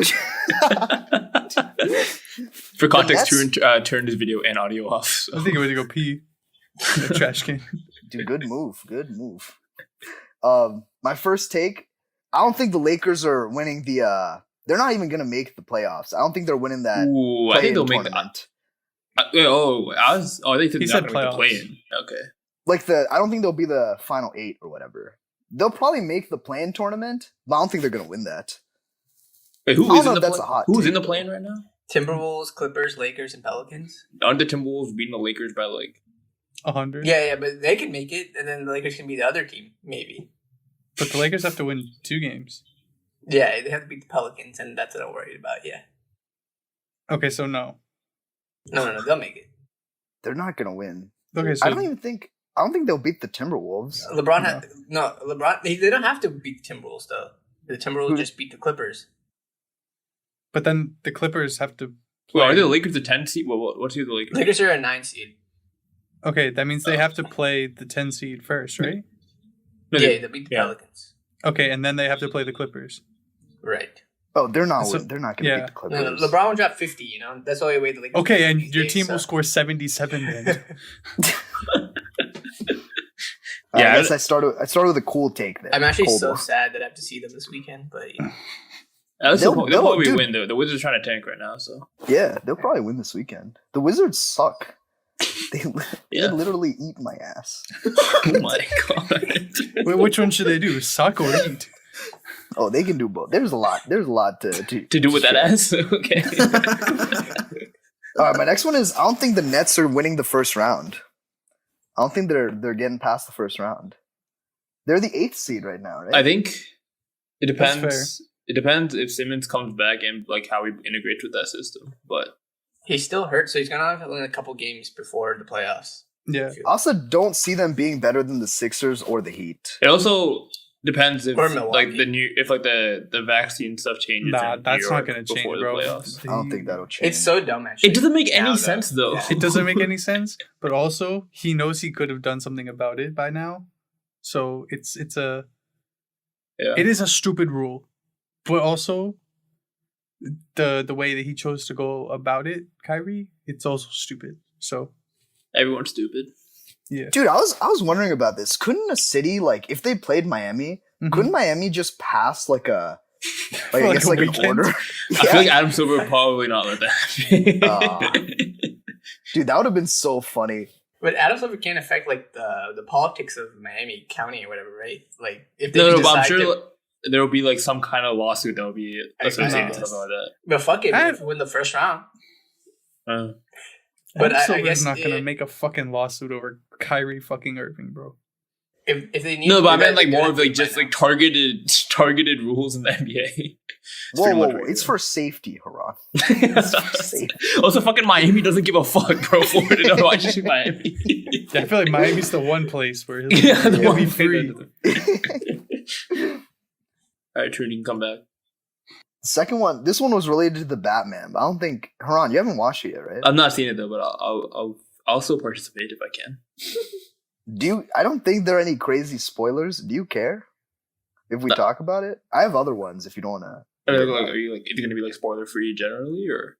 For context, Tune turned his video and audio off. So. I think I went to go pee in the trash can. Dude, good move. Good move. My first take, I don't think the Lakers are winning the they're not even gonna make the playoffs. I don't think they're winning that. Ooh, I think they'll make tournament. They said they're not going to play in. Okay. I don't think they'll be the final 8 or whatever. They'll probably make the play-in tournament, but I don't think they're gonna win that. Wait, who's in the play-in right now? Timberwolves, Clippers, Lakers, and Pelicans. Aren't the Timberwolves beating the Lakers by like 100? Yeah, but they can make it, and then the Lakers can be the other team, maybe. But the Lakers have to win 2 games. Yeah, they have to beat the Pelicans, and that's what I'm worried about, yeah. Okay, so no. No, they'll make it. They're not going to win. Okay, so I don't think they'll beat the Timberwolves. LeBron, they don't have to beat the Timberwolves, though. The Timberwolves just beat the Clippers. But then the Clippers have to play. Well, are the Lakers a 10 seed? What's the Lakers? Lakers are a 9 seed. Okay, that means they have to play the 10 seed first, right? No, they beat the Pelicans. Okay, and then they have to play the Clippers. Right. Oh, they're not going to beat the Clippers. No, LeBron will drop 50, That's the only way the Lakers. Okay, and your team will score 77 then. I guess I started with a cool take there. I'm actually so sad that I have to see them this weekend, but they'll probably win though. The Wizards are trying to tank right now, so yeah, they'll probably win this weekend. The Wizards suck. They literally eat my ass. Oh my god! Wait, which one should they do? Suck or eat? Oh, they can do both. There's a lot to do with that ass. Okay. All right, my next one is I don't think the Nets are winning the first round. I don't think they're getting past the first round. They're the 8th seed right now, right? I think it depends. It depends if Simmons comes back and like how he integrates with that system. But he's still hurt, so he's gonna have only a couple games before the playoffs. Yeah. I also don't see them being better than the Sixers or the Heat. It also depends if like the vaccine stuff changes. Nah, that's not going to change, bro. I don't think that'll change. It's so dumb, actually. It doesn't make any sense, though. Yeah. It doesn't make any sense, but also he knows he could have done something about it by now. So it is a stupid rule, but also the way that he chose to go about it, Kyrie, it's also stupid. So everyone's stupid. Yeah. Dude, I was wondering about this. Couldn't a city, like, if they played Miami, couldn't Miami just pass like an order? I feel like Adam Silver would probably not let that happen. Dude, that would have been so funny. But Adam Silver can't affect like the politics of Miami County or whatever, right? Like if they but I'm sure there will be like some kind of lawsuit that will be associated with something like that. But fuck it, if we win the first round. But I guess not gonna make a fucking lawsuit over Kyrie fucking Irving, bro. If they need no, but I meant like more of like just like targeted rules in the NBA. Whoa, it's for safety, Haran. Also, fucking Miami doesn't give a fuck, bro. Florida, no, I just shoot Miami. I feel like Miami's the one place where he'll be free. All right, Trudy, you can come back. Second one, this one was related to the Batman, but I don't think Haran, you haven't watched it yet, right? I've not seen it though, but I'll still participate if I can. I don't think there are any crazy spoilers. Do you care if we talk about it? I have other ones if you don't want to. Are you like, is it gonna be like spoiler free generally, or?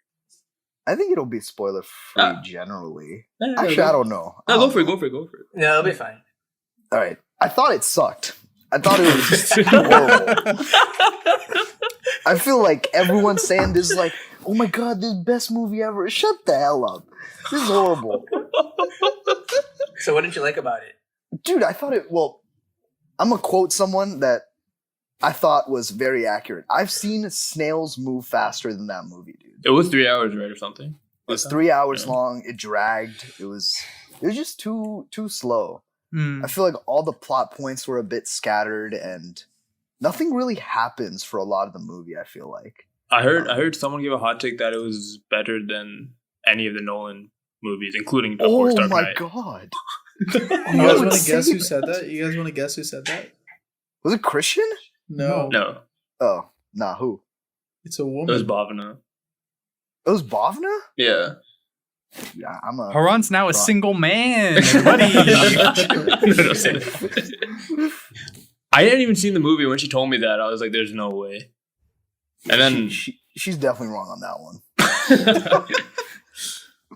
I think it'll be spoiler free generally. Actually, I don't know. No, go for it. No, it'll be fine. All right. I thought it sucked. I thought it was horrible. I feel like everyone's saying this is like, oh my god, this is the best movie ever. Shut the hell up. This is horrible. So what did you like about it? Dude, I thought I'm going to quote someone that I thought was very accurate. I've seen snails move faster than that movie, dude. It was 3 hours, right, or something? It was 3 hours long. It dragged. It was just too slow. I feel like all the plot points were a bit scattered and nothing really happens for a lot of the movie, I feel like. I heard someone give a hot take that it was better than any of the Nolan movies, including of course Dark Knight. Oh my god. You guys want to guess who said that? Was it Christian? No. Oh, nah, who? It's a woman. It was Bhavana. It was Bhavana? Yeah. Yeah, Haran's now a single man, buddy. I hadn't even seen the movie. When she told me that, I was like, "There's no way." And then she's definitely wrong on that one.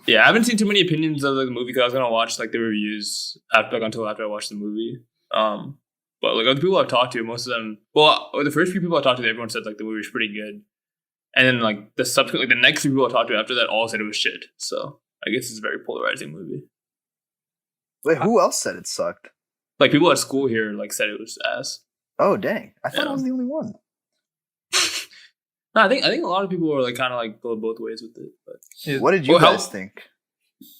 Yeah, I haven't seen too many opinions of the movie because I was gonna watch like the reviews until after I watched the movie. But like other people I've talked to, most of them, the first few people I talked to, everyone said like the movie was pretty good, and then like the next few people I talked to after that all said it was shit. So I guess it's a very polarizing movie. Wait, who else said it sucked? Like people at school here like said it was ass. Oh dang! I thought I was the only one. No, I think a lot of people were like kind of like go both ways with it. But what did you guys think?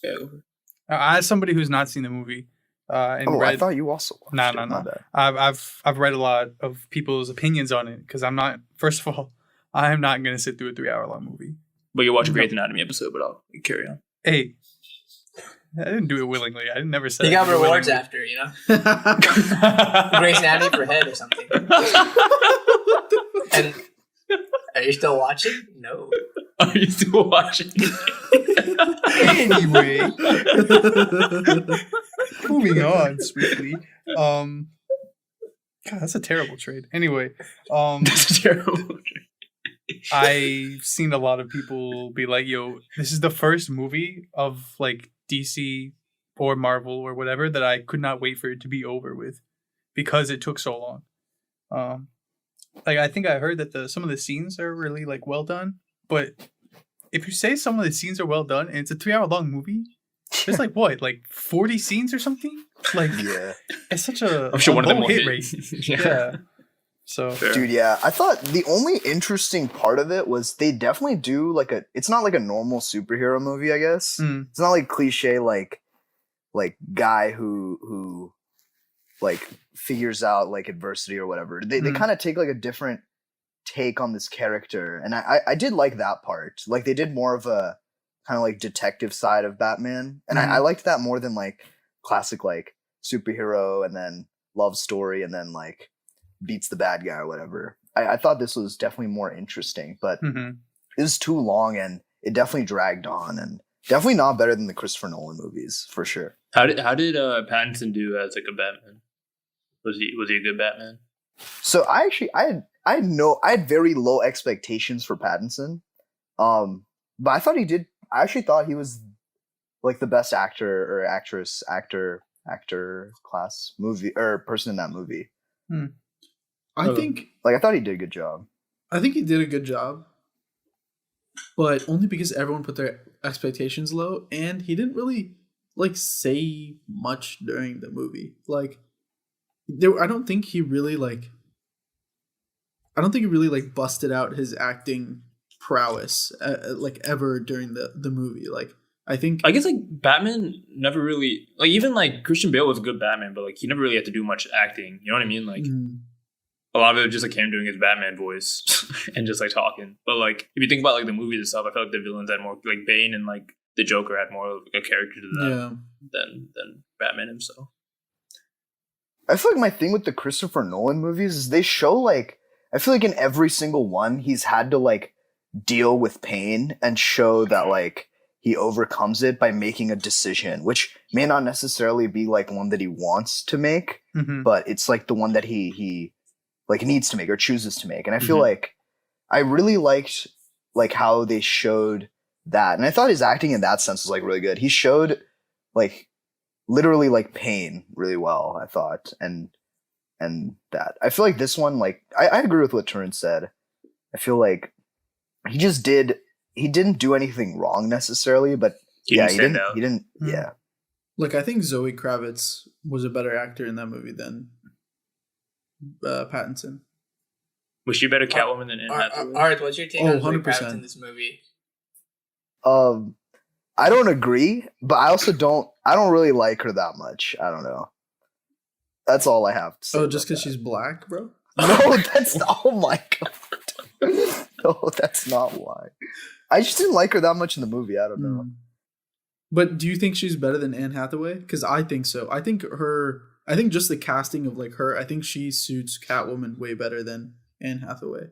Yeah. As somebody who's not seen the movie, I thought you also watched it. No. I've read a lot of people's opinions on it because I'm not. First of all, I'm not going to sit through a 3 hour long movie. But you watch a Grey's Anatomy episode, but I'll carry on. Hey, I didn't do it willingly. I never said. You got rewards after, you know. Grey's Anatomy for head or something. And are you still watching? No. Are you still watching? Anyway, moving on swiftly. God, that's a terrible trade. Anyway, that's a terrible trade. I've seen a lot of people be like, "Yo, this is the first movie of like DC or Marvel or whatever that I could not wait for it to be over with because it took so long." Like I think I heard that some of the scenes are really like well done, but if you say some of the scenes are well done and it's a 3 hour long movie, there's like what, like 40 scenes or something? Like yeah, it's such a I'm sure one of them will hit hit. Rate. Yeah. So Fair. Dude, yeah, I thought the only interesting part of it was they definitely do like it's not like a normal superhero movie, I guess. It's not like cliche like guy who like figures out like adversity or whatever. They kind of take like a different take on this character, and I did like that part. Like they did more of a kind of like detective side of Batman, and I liked that more than like classic like superhero and then love story and then like beats the bad guy or whatever. I thought this was definitely more interesting, but it was too long and it definitely dragged on, and definitely not better than the Christopher Nolan movies for sure. How did Pattinson do as like a Batman? Was he a good Batman? So I had very low expectations for Pattinson, but I thought he did. I actually thought he was like the best actor or actor class movie or person in that movie. I thought he did a good job. I think he did a good job, but only because everyone put their expectations low, and he didn't really like say much during the movie. Like, I don't think he really like I don't think he really like busted out his acting prowess like ever during the movie. Like I guess like Batman never really like even like Christian Bale was a good Batman, but like he never really had to do much acting. You know what I mean? Like a lot of it was just like him doing his Batman voice and just like talking. But like if you think about like the movies itself, I feel like the villains had more like Bane and like the Joker had more of a character to them than Batman himself. I feel like my thing with the Christopher Nolan movies is they show like I feel like in every single one he's had to like deal with pain and show that like he overcomes it by making a decision, which may not necessarily be like one that he wants to make, but it's like the one that he like needs to make or chooses to make. And I feel like I really liked like how they showed that. And I thought his acting in that sense was like really good. He showed like literally like pain really well, I thought. And that I feel like this one, like I agree with what Turin said. I feel like he didn't do anything wrong necessarily, but he didn't. Yeah. Like I think Zoe Kravitz was a better actor in that movie than Pattinson. Was she better Catwoman than Anne Hathaway? Art, what's your take on Zoe Kravitz in this movie? I don't agree, but I also don't really like her that much. I don't know. That's all I have to say. Oh, just because she's black, bro? No, that's not. Oh my god. No, that's not why. I just didn't like her that much in the movie. I don't know. But do you think she's better than Anne Hathaway? Because I think so. I think just the casting of like her, I think she suits Catwoman way better than Anne Hathaway.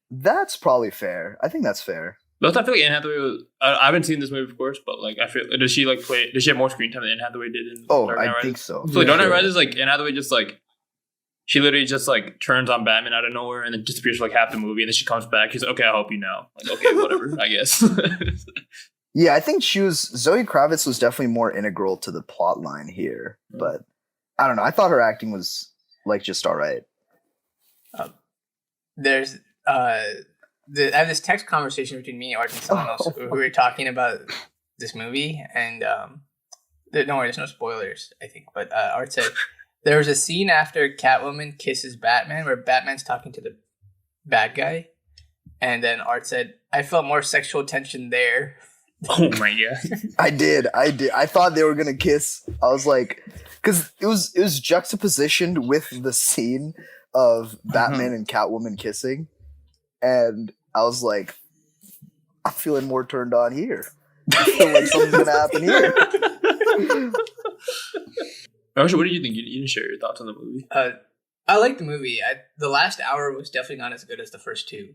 That's probably fair. I think that's fair. But I feel like Anne Hathaway was. I haven't seen this movie, of course, but like I feel. Does she have more screen time than Anne Hathaway did in Dark Knight Rises? I think so. So like, Dark Knight Rises, like Anne Hathaway just like. She literally just like turns on Batman out of nowhere and then disappears for like half the movie, and then she comes back. She's like, "Okay, I'll help you now." Like, okay, whatever, I guess. Yeah, I think Zoe Kravitz was definitely more integral to the plot line here, but I don't know. I thought her acting was like just all right. I have this text conversation between me, Art, and someone else who were talking about this movie, and don't worry, there's no spoilers, I think. But Art said there was a scene after Catwoman kisses Batman where Batman's talking to the bad guy, and then Art said, "I felt more sexual tension there." Oh my god! I did. I thought they were gonna kiss. I was like, because it was juxtapositioned with the scene of Batman and Catwoman kissing, and I was like, I'm feeling more turned on here. I feel like something's gonna happen here. Marsha, what did you think? You didn't share your thoughts on the movie. I liked the movie. The last hour was definitely not as good as the first two.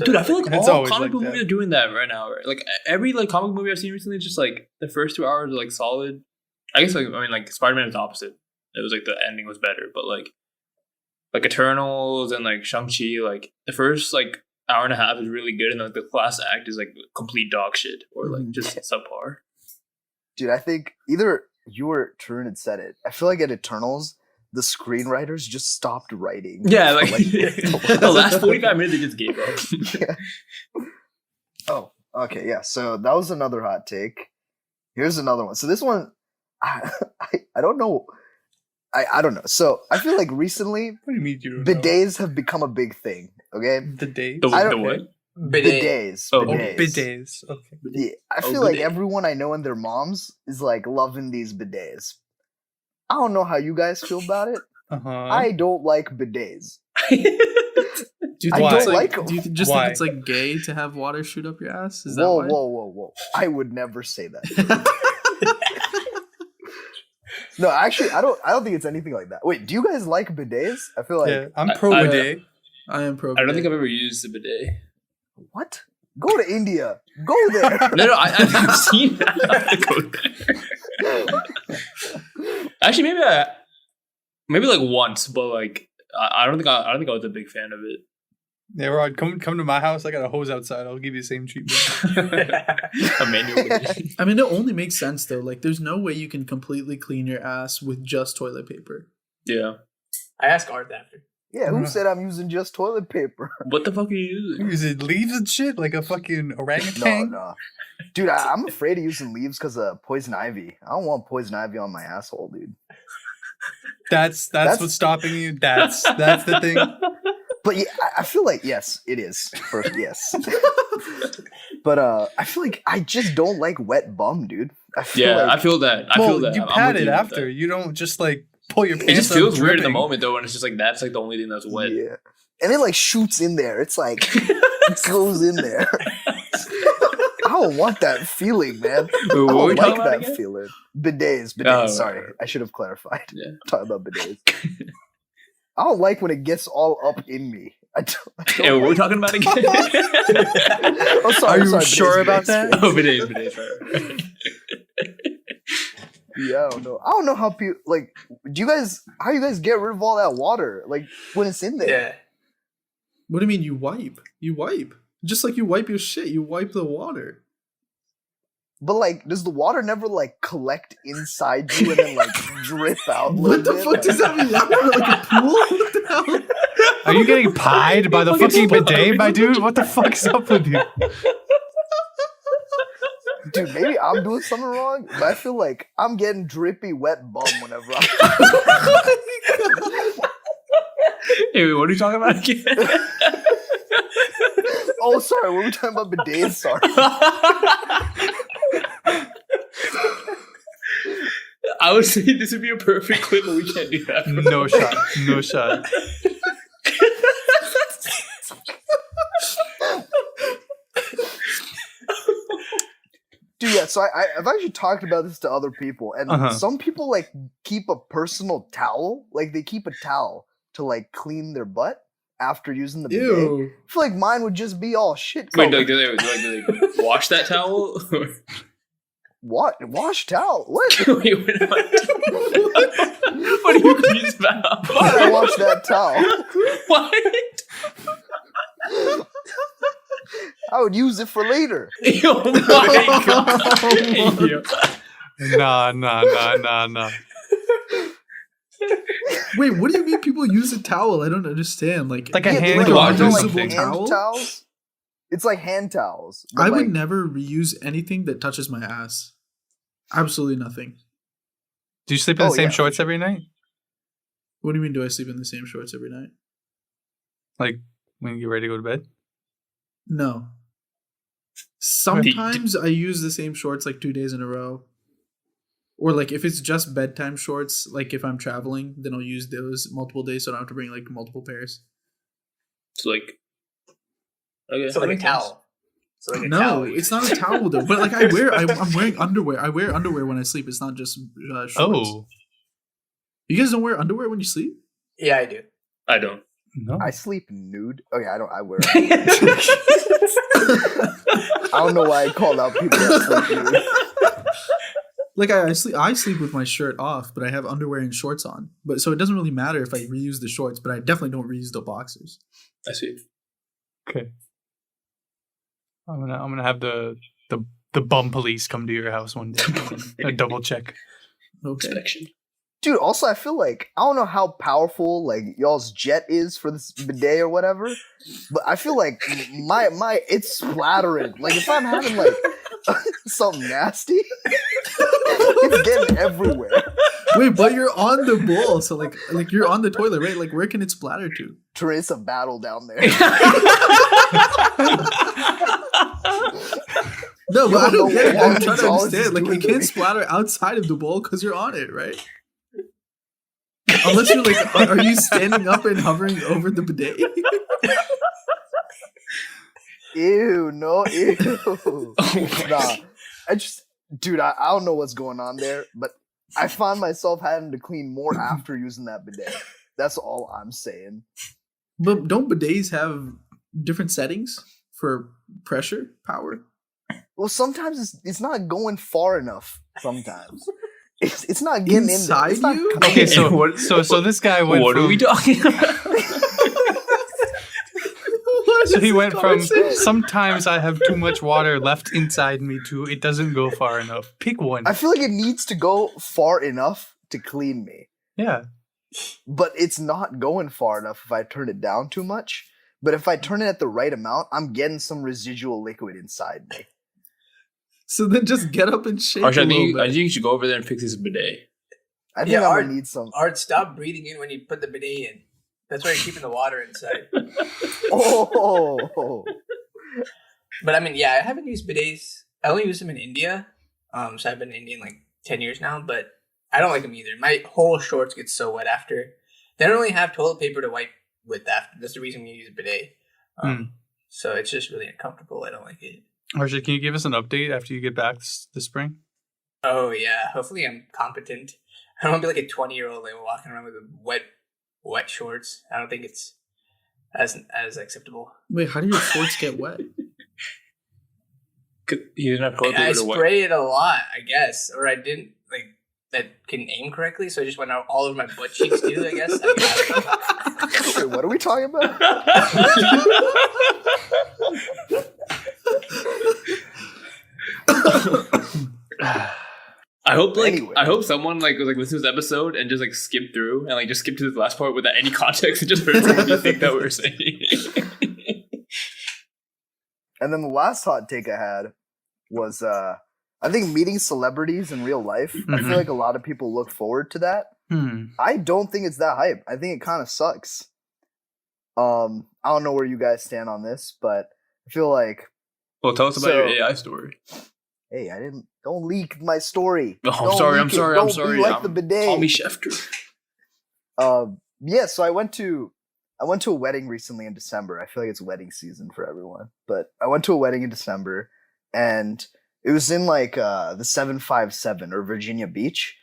Dude, I feel like all comic book movies are doing that right now. Right? Like every like comic movie I've seen recently, just like the first 2 hours are like solid. I guess like Spider-Man is the opposite. It was like the ending was better, but like Eternals and like Shang-Chi, like the first like hour and a half is really good, and like the last act is like complete dog shit or like just subpar. Dude, I think either you or Turin had said it. I feel like at Eternals, the screenwriters just stopped writing. Yeah, like the last 45 minutes they just gave up. Yeah. Oh, okay, yeah. So that was another hot take. Here's another one. So this one, I don't know. I don't know. So I feel like recently, what do you mean you don't bidets have become a big thing. Okay, bidets. The what? Bidets. Oh, bidets. Okay. Yeah, I feel like everyone I know and their moms is like loving these bidets. I don't know how you guys feel about it. I don't like bidets. Do you think I it's don't like? them. Do you just think it's like gay to have water shoot up your ass? Is that why? Whoa! I would never say that. No, actually, I don't think it's anything like that. Wait, do you guys like bidets? I feel like I'm pro bidet. I am pro bidet. I don't think I've ever used a bidet. What? Go to India. Go there. No, I've seen that. Go there. Actually, maybe like once, but like I don't think I was a big fan of it. Yeah, Rod, come to my house. I got a hose outside. I'll give you the same treatment. A manual. I mean, it only makes sense though. Like, there's no way you can completely clean your ass with just toilet paper. Yeah. I asked Art after. Yeah, who said I'm using just toilet paper? What the fuck are you using? Is it leaves and shit like a fucking orangutan? No. Dude, I'm afraid of using leaves because of poison ivy. I don't want poison ivy on my asshole, dude. That's what's stopping you. That's the thing. But yeah, I feel like yes, it is. First, yes. But I feel like I just don't like wet bum, dude. I feel that. I feel that. You pat it after. You don't just like pull your pants. It just feels weird in the dripping. moment though, when it's just like that's like the only thing that's wet. Yeah, and it like shoots in there. It's like it goes in there. I don't want that feeling, man. I don't like that feeling. Bidets. Sorry, I should have clarified. Yeah. Talking about bidets. I don't like when it gets all up in me. I don't what are we talking about again? Oh, sorry. Are you sorry, sure about that? Oh, bidets. Right. Yeah, I don't know. I don't know how people like. How you guys get rid of all that water? Like when it's in there. Yeah. What do you mean you wipe? You wipe. Just like you wipe your shit, you wipe the water. But like, does the water never like collect inside you and then like drip out? What the fuck does that mean? Like a pool? What the hell? Are you getting pied by the fucking bidet, my dude? What the fuck is up with you? Dude, maybe I'm doing something wrong, but I feel like I'm getting drippy wet bum whenever I'm. Hey, wait, what are you talking about again? Oh, sorry. What were we talking about bidets? Sorry. I would say this would be a perfect clip, but we can't do that. No shot. Dude, yeah, so I've actually talked about this to other people, and some people, like, keep a personal towel. Like, they keep a towel to, like, clean their butt after using the bidet. Ew. I feel like mine would just be all shit. Wait, do they wash that towel? What? Wash towel? What? Wait, what are you confused about? Why did I wash that towel? What? I would use it for later. Oh my god. Nah. Wait, what do you mean people use a towel? I don't understand. Like a hand reusable hand towels? It's like hand towels. I would never reuse anything that touches my ass. Absolutely nothing. Do you sleep in the same shorts every night? What do you mean, do I sleep in the same shorts every night? Like when you get ready to go to bed? No. Sometimes I use the same shorts like 2 days in a row. Or like if it's just bedtime shorts, like if I'm traveling, then I'll use those multiple days so I don't have to bring like multiple pairs. It's like... Okay, so like a towel. So like a no, towel. It's not a towel though. But like I'm wearing underwear. I wear underwear when I sleep. It's not just shorts. Oh. You guys don't wear underwear when you sleep? Yeah, I do. I don't. No. I sleep nude. Oh yeah, I wear. I don't know why I called out people that sleep nude. Like I sleep with my shirt off, but I have underwear and shorts on. But so it doesn't really matter if I reuse the shorts, but I definitely don't reuse the boxers. I see. Okay. I'm gonna have the bum police come to your house one day and double check. Okay. Inspection. Dude, also I feel like I don't know how powerful like y'all's jet is for this bidet or whatever, but I feel like my it's splattering. Like if I'm having like something nasty, it's getting everywhere. Wait, but you're on the bowl, so like you're on the toilet, right? Like where can it splatter to? It's a battle down there. No, but I don't get it. I'm trying to All understand. it's Like doing it to can't me. splatter outside of the bowl because you're on it, right? Unless you're like, are you standing up and hovering over the bidet? Ew, no, ew. Oh Nah, dude, I don't know what's going on there, but I find myself having to clean more after using that bidet. That's all I'm saying. But don't bidets have different settings for pressure, power? Well, sometimes it's not going far enough. Sometimes it's not getting Inside in there. you? Okay, so this guy went What from, are we talking about? So he went from sometimes I have too much water left inside me to it doesn't go far enough. Pick one. I feel like it needs to go far enough to clean me, Yeah. but it's not going far enough if I turn it down too much. But if I turn it at the right amount, I'm getting some residual liquid inside me. So then just get up and shake Arch, a I little think bit. you should go over there and fix this bidet. I think Yeah, I'm Art- gonna need some. Art, stop breathing in when you put the bidet in. That's why you're keeping the water inside. Oh. But I mean, yeah, I haven't used bidets. I only use them in India. So I've been in India in like 10 years now, but I don't like them either. My whole shorts get so wet after. They don't really have toilet paper to wipe with after. That's the reason we use a bidet. So it's just really uncomfortable. I don't like it. Archie, can you give us an update after you get back this spring? Oh, yeah. Hopefully I'm competent. I don't want to be like a 20-year-old like, walking around with wet shorts. I don't think it's as acceptable. Wait, how do your shorts get wet? You didn't have toilet paper I to wipe. spray it a lot, I guess. Or I didn't like that can aim correctly, so I just went out all over my butt cheeks too, I guess. Wait, what are we talking about? I hope Anyway. I hope someone was listening to this episode and just skip through and just skip to this last part without any context and just heard everything that we were saying. And then the last hot take I had was I think meeting celebrities in real life. I feel like a lot of people look forward to that. I don't think it's that hype. I think it kind of sucks. I don't know where you guys stand on this, but I feel like. Well, tell us about your AI story. Hey, don't leak my story. Oh, I'm sorry. Don't be like the bidet. Call me Schefter. Yeah, so I went to a wedding recently in December. I feel like it's wedding season for everyone. But I went to a wedding in December, and it was in the 757 or Virginia Beach.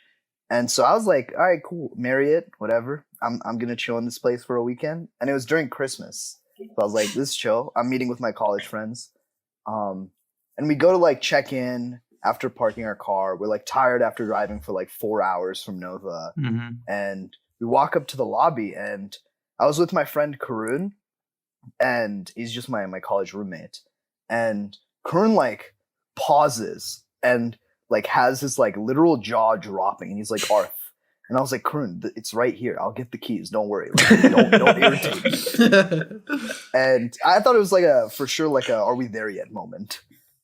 And so I was like, all right, cool, Marriott, whatever. I'm gonna chill in this place for a weekend. And it was during Christmas. So I was like, this is chill. I'm meeting with my college friends. And we go to check in after parking our car. We're tired after driving for 4 hours from Nova. And we walk up to the lobby, and I was with my friend Karun, and he's just my college roommate. And Karun pauses and has his literal jaw dropping, and he's like, Arth. And I was like, Karun, it's right here. I'll get the keys. Don't worry. Don't irritate me. And I thought it was for sure are we there yet moment.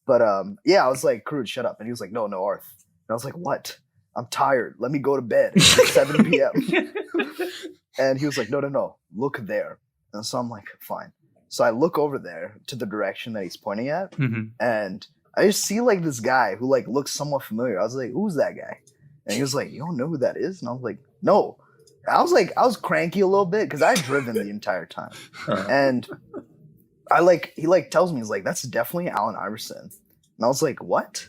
But yeah, I was like, Karun, shut up. And he was like, no, Arth. And I was like, what? I'm tired. Let me go to bed. It's 7 p.m. And he was like, no, look there. And so I'm like, fine. So I look over there to the direction that he's pointing at, and I just see this guy who looks somewhat familiar. I was like, who's that guy? And he was like, you don't know who that is? And I was like, no. I was cranky a little bit because I had driven the entire time. And he tells me, he's like, that's definitely Allen Iverson. And I was like, what?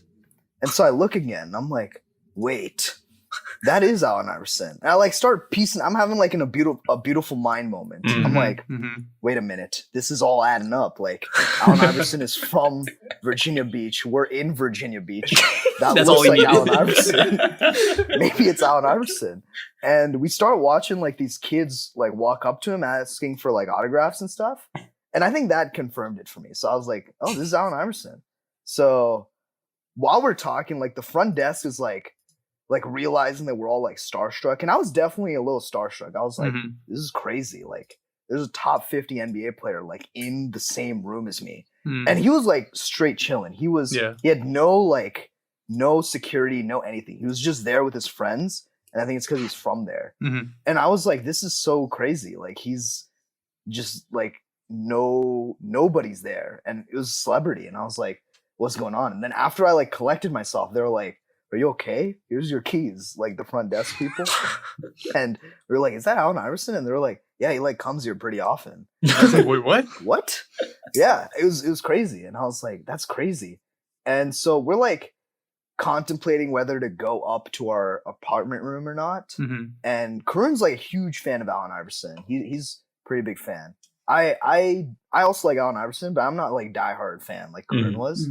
And so I look again, and I'm like, wait, that is Allen Iverson. And I start piecing. I'm having a beautiful mind moment. I'm like, wait a minute, this is all adding up. Allen Iverson is from Virginia Beach. We're in Virginia Beach. That looks like Allen Iverson. Maybe it's Allen Iverson. And we start watching these kids walk up to him asking for autographs and stuff. And I think that confirmed it for me. So I was like, oh, this is Allen Iverson. So while we're talking, the front desk is realizing that we're all starstruck. And I was definitely a little starstruck. I was like, this is crazy. There's a top 50 NBA player in the same room as me. And he was straight chilling. He had no security, no anything. He was just there with his friends. And I think it's because he's from there. And I was like, this is so crazy. He's just nobody's there. And it was a celebrity. And I was like, what's going on? And then after I collected myself, they were like, are you okay? Here's your keys, the front desk people. And we were like, is that Allen Iverson? And they were like, yeah, he comes here pretty often. I was like, wait, what? What? Yeah, it was crazy. And I was like, that's crazy. And so we're contemplating whether to go up to our apartment room or not. And Karun's a huge fan of Allen Iverson. He's a pretty big fan. I also like Allen Iverson, but I'm not diehard fan like Karun was.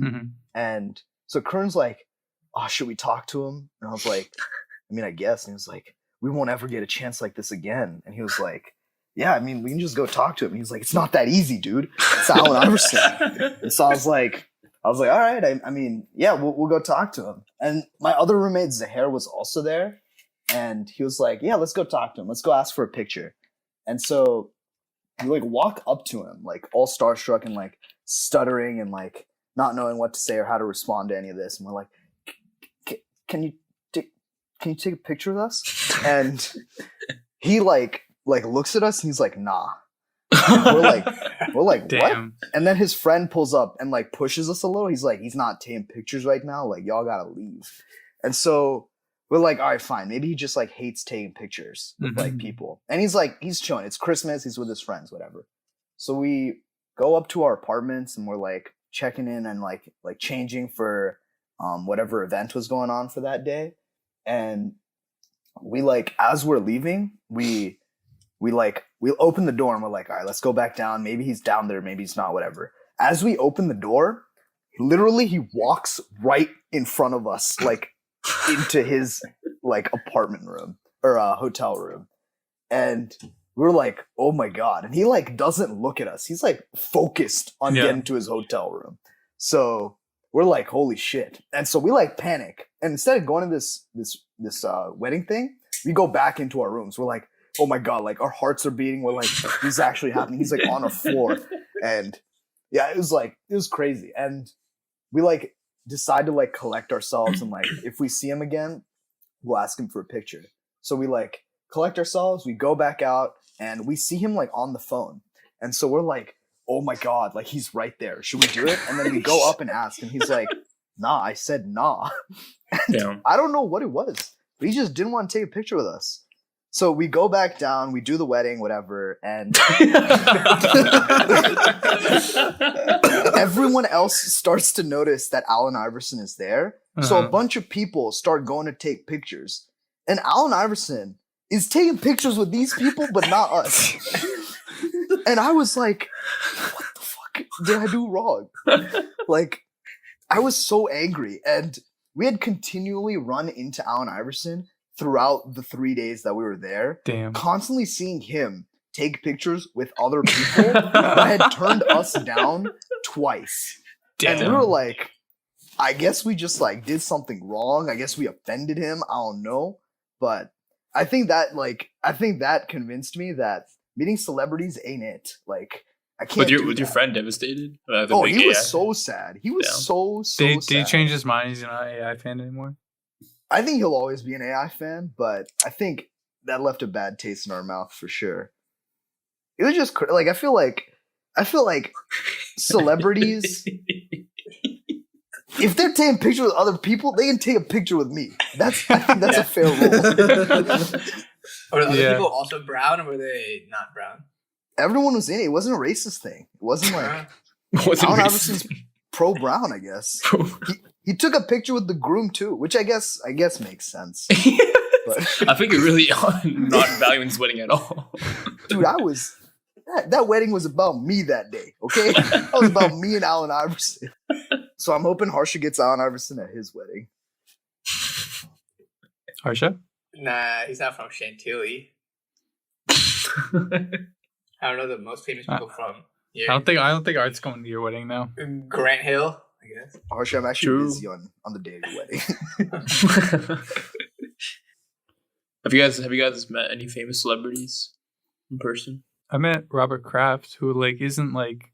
And so Karun's like, oh, should we talk to him? And I was like, I mean, I guess. And he was like, we won't ever get a chance like this again. And he was like, yeah, I mean, we can just go talk to him. And he was like, it's not that easy, dude. It's Allen Iverson. And so I was like, all right. I mean, yeah, we'll go talk to him. And my other roommate, Zahir, was also there. And he was like, yeah, let's go talk to him. Let's go ask for a picture. And so we walk up to him, all starstruck and stuttering and not knowing what to say or how to respond to any of this. And we're like, can you take a picture with us? And he like looks at us and he's like, nah. We're like, Damn. what? And then his friend pulls up and like pushes us a little. He's like, he's not taking pictures right now. Like, y'all gotta leave. And so we're like, all right, fine. Maybe he just like hates taking pictures with like people. And he's like, he's chilling. It's Christmas. He's with his friends, whatever. So we go up to our apartments and we're like checking in and like changing for whatever event was going on for that day. And we like, as we're leaving, we open the door and we're like, all right, let's go back down. Maybe he's down there. Maybe he's not, whatever. As we open the door, literally he walks right in front of us, like into his like apartment room or hotel room. And we're like, oh my God. And he like doesn't look at us. He's like focused on getting to his hotel room. So we're like, holy shit. And so we like panic. And instead of going to this wedding thing, we go back into our rooms. We're like, oh my God, like our hearts are beating. We're like, this is actually happening. He's like on our floor. And yeah, it was crazy. And we like decide to like collect ourselves and like, if we see him again, we'll ask him for a picture. So we like collect ourselves, we go back out and we see him like on the phone. And so we're like, oh my God, like he's right there. Should we do it? And then we go up and ask and he's like, nah, I said nah. And I don't know what it was, but he just didn't want to take a picture with us. So we go back down, we do the wedding, whatever, and everyone else starts to notice that Allen Iverson is there. So a bunch of people start going to take pictures. And Allen Iverson is taking pictures with these people, but not us. And I was like, what the fuck did I do wrong? Like, I was so angry. And we had continually run into Allen Iverson throughout the 3 days that we were there. Damn. Constantly seeing him take pictures with other people that had turned us down twice. Damn. And we were like, I guess we just like did something wrong. I guess we offended him. I don't know. But I think that convinced me that meeting celebrities ain't it. Like, I can't. Was your friend devastated? He was so sad. He was so sad. Did he change his mind? He's not an AI fan anymore? I think he'll always be an AI fan, but I think that left a bad taste in our mouth for sure. It was just like I feel like celebrities, if they're taking pictures with other people, they can take a picture with me. I think that's a fair rule. Were the other people also brown, or were they not brown? Everyone was in it. It wasn't a racist thing. It wasn't like Allen Iverson's pro-brown, I guess. He took a picture with the groom too, which I guess makes sense. But I think you're really not valuing this wedding at all. Dude, that wedding was about me that day, okay? That was about me and Allen Iverson. So I'm hoping Harsha gets Allen Iverson at his wedding. Harsha? Nah, he's not from Chantilly. I don't know the most famous people from here. I don't think Art's going to your wedding now. Grant Hill, I guess. Harsha, I'm actually busy on the day of your wedding. Have you guys met any famous celebrities in person? I met Robert Kraft, who like isn't like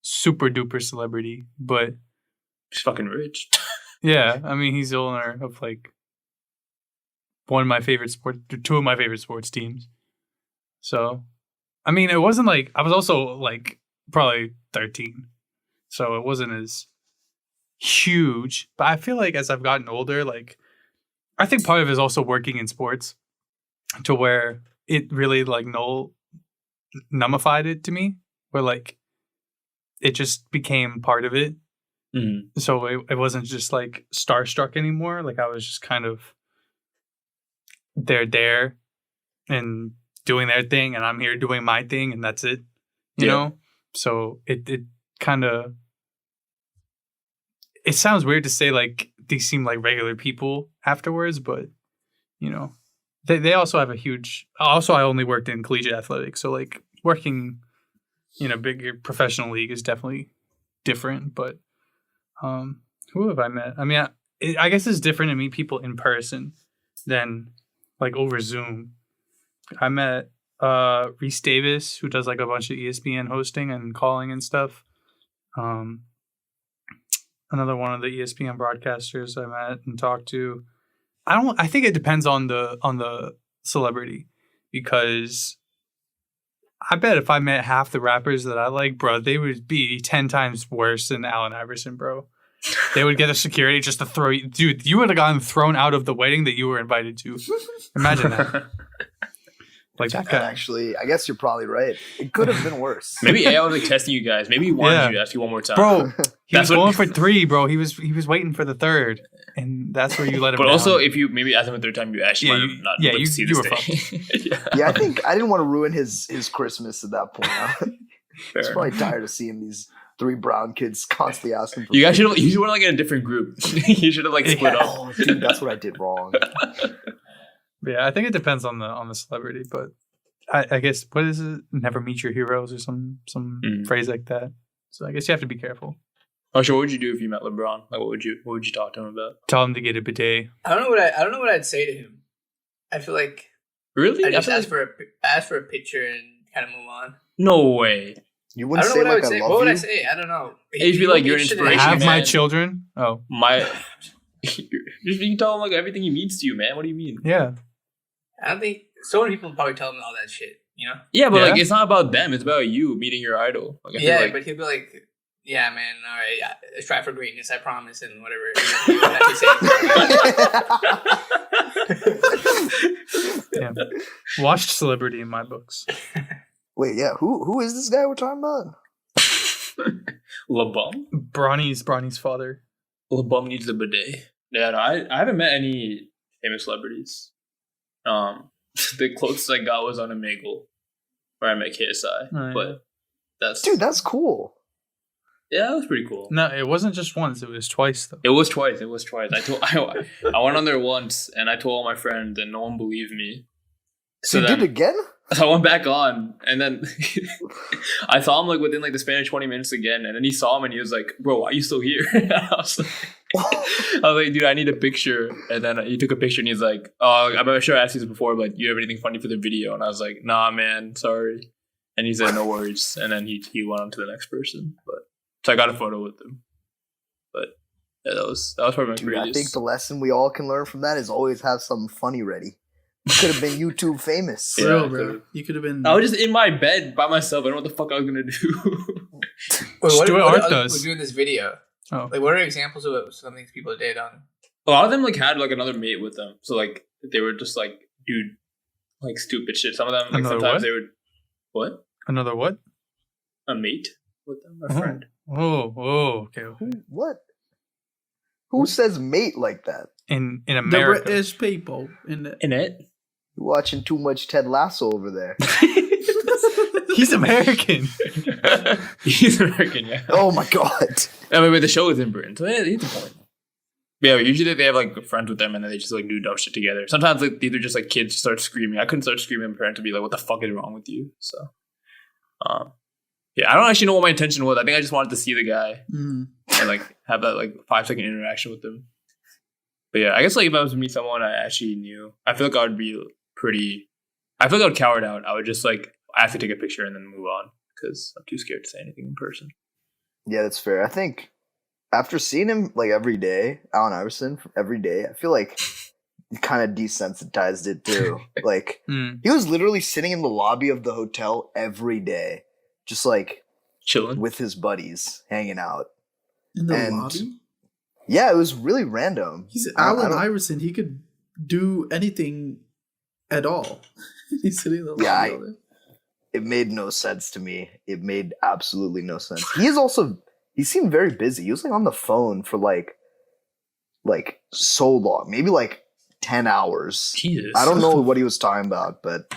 super duper celebrity, but he's fucking rich. Yeah, I mean he's the owner of like two of my favorite sports teams. So, I mean, it wasn't like I was also like probably 13, so it wasn't as huge. But I feel like as I've gotten older, like I think part of it is also working in sports, to where it really like numbified it to me, where like it just became part of it. Mm-hmm. So it wasn't just like starstruck anymore. Like I was just kind of there and doing their thing, and I'm here doing my thing, and that's it. You know? So it kind of, it sounds weird to say like they seem like regular people afterwards, but you know, they also have a huge. Also, I only worked in collegiate athletics, so like working in a bigger professional league is definitely different. But who have I met? I mean, I guess it's different to meet people in person than like over Zoom. I met Reese Davis, who does like a bunch of ESPN hosting and calling and stuff. Another one of the ESPN broadcasters I met and talked to. I think it depends on the celebrity, because I bet if I met half the rappers that I like, bro, they would be 10 times worse than Allen Iverson, bro. They would get a security just to throw you. Dude, you would have gotten thrown out of the wedding that you were invited to. Imagine that. Like that guy. Actually, I guess you're probably right. It could have been worse. Maybe AI was like testing you guys. Maybe he wanted you to ask you one more time. Bro, he was going for 3, bro. He was waiting for the 3rd. And that's where you let him But down. also, if you maybe ask him a 3rd time, you actually might have not lived to see this day. Yeah, I think I didn't want to ruin his Christmas at that point. He's probably tired of seeing these 3 brown kids constantly asking for you guys should have like in a different group. You should have like split up. Oh, dude, that's what I did wrong. Yeah, I think it depends on the celebrity, but I guess what is it? Never meet your heroes or some phrase like that. So I guess you have to be careful. Oh, sure. What would you do if you met LeBron? Like, what would you talk to him about? Tell him to get a bidet. I don't know what I'd say to him. I feel like really. I just ask for a picture and kind of move on. No way. You wouldn't say like I love you? What would I say? I don't know. You'd be like, you're an inspiration. Have man. my children. Oh, you tell him like everything he means to you, man. What do you mean? Yeah. I don't think so many people probably tell him all that shit. You know? Yeah, but like it's not about them. It's about you meeting your idol. Like, yeah, but he'll be like, "Yeah, man. All right, yeah, strive for greatness. I promise." And whatever. You know, Yeah. Watched Celebrity in my books. Wait, yeah. Who is this guy we're talking about? LeBum? Bronny's father. LeBum needs a bidet. Yeah, no, I haven't met any famous celebrities. The closest I got was on Omegle, where I met KSI. But that's cool. Yeah, that was pretty cool. No, it wasn't just once. It was twice, though. It was twice. I went on there once, and I told all my friends, and no one believed me. So you did it again? So I went back on, and then I saw him like within like the span of 20 minutes again, and then he saw him, and he was like, "Bro, why are you still here?" I was like, "Dude, I need a picture." And then he took a picture, and he's like, "Oh, I'm sure I asked you this before, but you have anything funny for the video?" And I was like, "Nah, man, sorry." And he said, "No worries." And then he went on to the next person. But so I got a photo with him. But yeah, that was probably my craziest. I think the lesson we all can learn from that is always have something funny ready. You could have been YouTube famous. Yeah, bro. You could have been. I was just in my bed by myself. I don't know what the fuck I was gonna do. Wait, what Art does. We're doing this video. Oh. Like, what are examples of some things people did on? A lot of them like had like another mate with them, so like they were just like like stupid shit. Some of them like Another sometimes what? they would what? Another what? A mate with them, a friend. Okay. What? Who says mate like that? In the America. British people in it. You're watching too much Ted Lasso over there. He's American. He's American, yeah. Oh my god. I mean, the show is in Britain, so yeah, he's the point. But yeah, usually they have like friends with them, and then they just like do dumb shit together. Sometimes like they're just like kids start screaming. I couldn't start screaming. My parents would be like, "What the fuck is wrong with you?" So, yeah, I don't actually know what my intention was. I think I just wanted to see the guy and like have that like 5-second interaction with him. But yeah, I guess like if I was to meet someone I actually knew, I feel like I would be I feel like I would cower out. I would just like have to take a picture and then move on because I'm too scared to say anything in person. Yeah, that's fair. I think after seeing him like every day, Allen Iverson every day, I feel like he kind of desensitized it too. Like he was literally sitting in the lobby of the hotel every day, just like chilling with his buddies, hanging out in the lobby. Yeah, it was really random. He's Allen Iverson. He could do anything at all. He's sitting in the lobby. It made no sense to me. It made absolutely no sense. He seemed very busy. He was like on the phone for like so long, maybe like 10 hours. Jesus. I don't know what he was talking about, but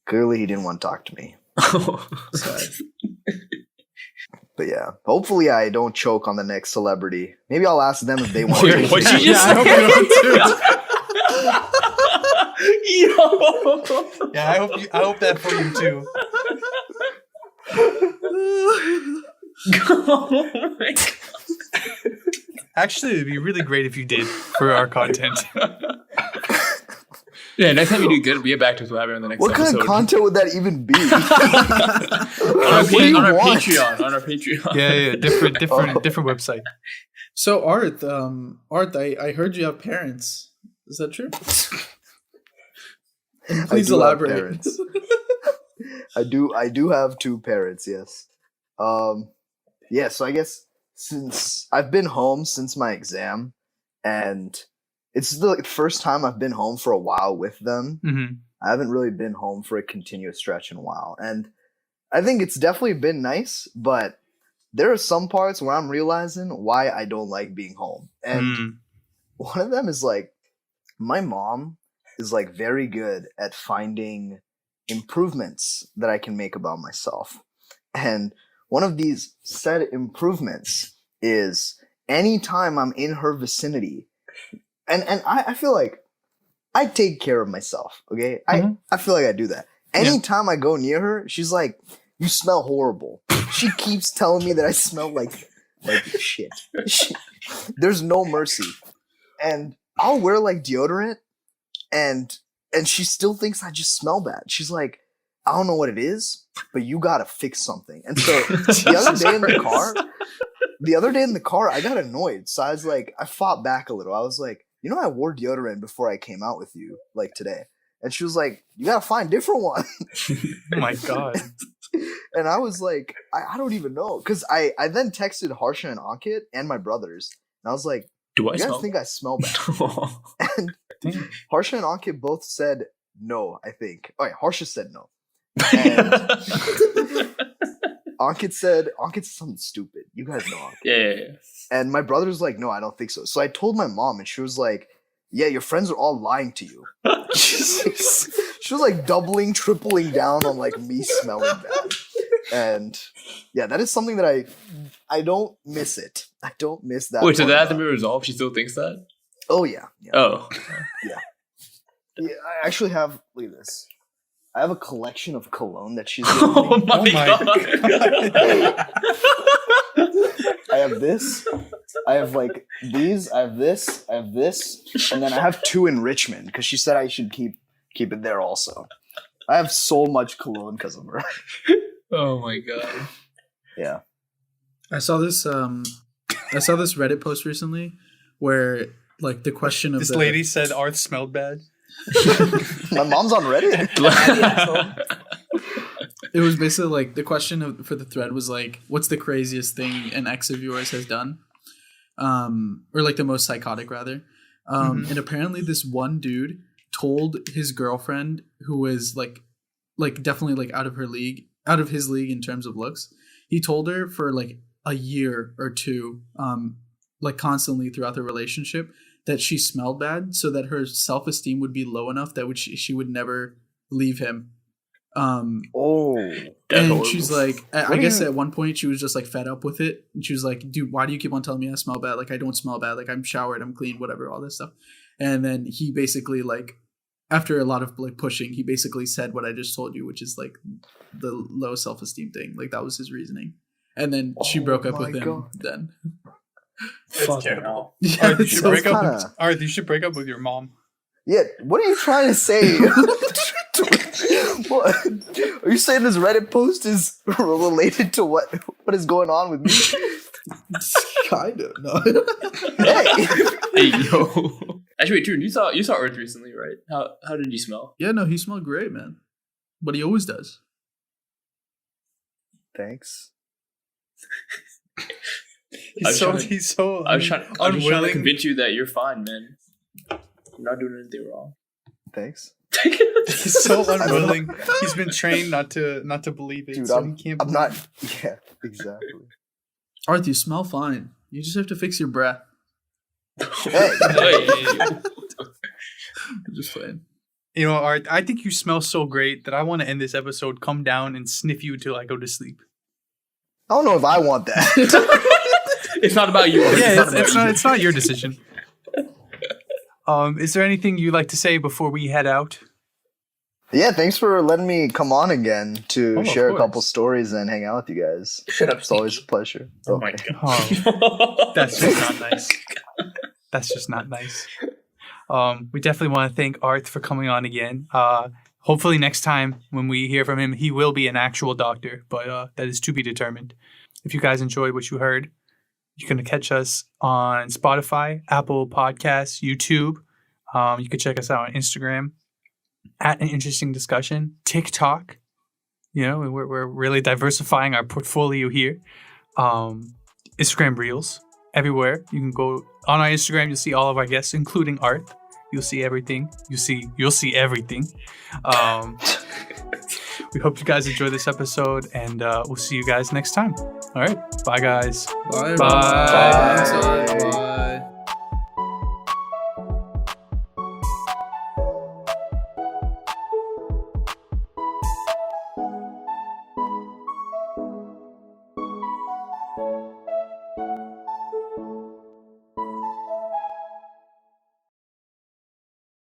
clearly he didn't want to talk to me. But yeah, hopefully I don't choke on the next celebrity. Maybe I'll ask them if they want to. What you just I hope you don't too. Yeah, I hope that for you too. Oh my God. Actually, it'd be really great if you did for our content. Yeah, next time you do good, we get back to us. We'll have it on the next What episode. kind of content would that even be? on our Patreon. Yeah, different website. So Art, I heard you have parents. Is that true? And please elaborate. I do have two parents, yes. Yeah, so I guess since I've been home since my exam, and it's the first time I've been home for a while with them. Mm-hmm. I haven't really been home for a continuous stretch in a while. And I think it's definitely been nice, but there are some parts where I'm realizing why I don't like being home. And one of them is like, my mom is like very good at finding improvements that I can make about myself. And one of these said improvements is anytime I'm in her vicinity, and I feel like I take care of myself, okay? I feel like I do that. Anytime I go near her, she's like, you smell horrible. She keeps telling me that I smell like shit. There's no mercy. And I'll wear like deodorant and she still thinks I just smell bad. She's like, I don't know what it is, but you gotta fix something. And so the other day in the car, I got annoyed. So I was like, I fought back a little. I was like, I wore deodorant before I came out with you, like today. And she was like, you gotta find a different one. Oh my God. And I was like, I don't even know. Because I then texted Harsha and Ankit and my brothers. And I was like, do you guys think I smell bad? And Harsha and Ankit both said no, I think. All right, Harsha said no. And Ankit said something stupid. You guys know Ankit. Yeah. And my brother's like, no, I don't think so. So I told my mom, and she was like, yeah, your friends are all lying to you. She was like doubling, tripling down on like me smelling bad. And yeah, that is something that I don't miss it. I don't miss that. Wait, so that has to be resolved? She still thinks that? Oh, yeah. Oh. Yeah. I actually have, look at this. I have a collection of cologne that she's given me. Oh my God. I have this. I have like these. I have this. I have this. And then I have two in Richmond because she said I should keep it there also. I have so much cologne because of her. Oh my God. Yeah. I saw this Reddit post recently where like the question of this lady said Arth smelled bad. My mom's on Reddit. It was basically like the question for the thread was like, what's the craziest thing an ex of yours has done? Or like the most psychotic rather. And apparently this one dude told his girlfriend, who was like definitely like out of his league in terms of looks. He told her for like a year or two, like constantly throughout the relationship, that she smelled bad so that her self-esteem would be low enough that she would never leave him. And she's like, I guess at one point she was just like fed up with it. And she was like, dude, why do you keep on telling me I smell bad? Like, I don't smell bad. Like, I'm showered, I'm clean, whatever, all this stuff. And then he basically like, after a lot of like pushing, he basically said what I just told you, which is like the low self-esteem thing. Like that was his reasoning. And then she broke up with him then. That's terrible. Yeah, Arth, you should break up with your mom. Yeah, what are you trying to say? What? Are you saying this Reddit post is related to what is going on with me? Kind of. No. Hey, yo. Actually, wait, Drew, you saw Earth recently, right? How did he smell? Yeah, no, he smelled great, man. But he always does. Thanks. He's so I'm just trying to convince you that you're fine, man. You're not doing anything wrong. Thanks. He's so unwilling. He's been trained not to believe it. Dude, so he can't. I'm not. Yeah, exactly. Arth, you smell fine. You just have to fix your breath. Hey. Just playing. You know, Arth, I think you smell so great that I want to end this episode, come down and sniff you till I go to sleep. I don't know if I want that. It's not about you. Yeah, it's not your decision. Is there anything you'd like to say before we head out? Yeah, thanks for letting me come on again to share a course. couple stories and hang out with you guys. Shut up, It's always a pleasure. Oh my God. Oh, that's just not nice. That's just not nice. We definitely want to thank Arth for coming on again. Hopefully next time when we hear from him, he will be an actual doctor, but that is to be determined. If you guys enjoyed what you heard, you can catch us on Spotify, Apple Podcasts, YouTube. You can check us out on Instagram @An Interesting Discussion, TikTok You know, we're really diversifying our portfolio here. Instagram Reels everywhere. You can go on our Instagram. You'll see all of our guests, including Art. You'll see everything. You'll see everything. We hope you guys enjoy this episode, and we'll see you guys next time. All right, bye guys. Bye. Bye. Bye. Bye.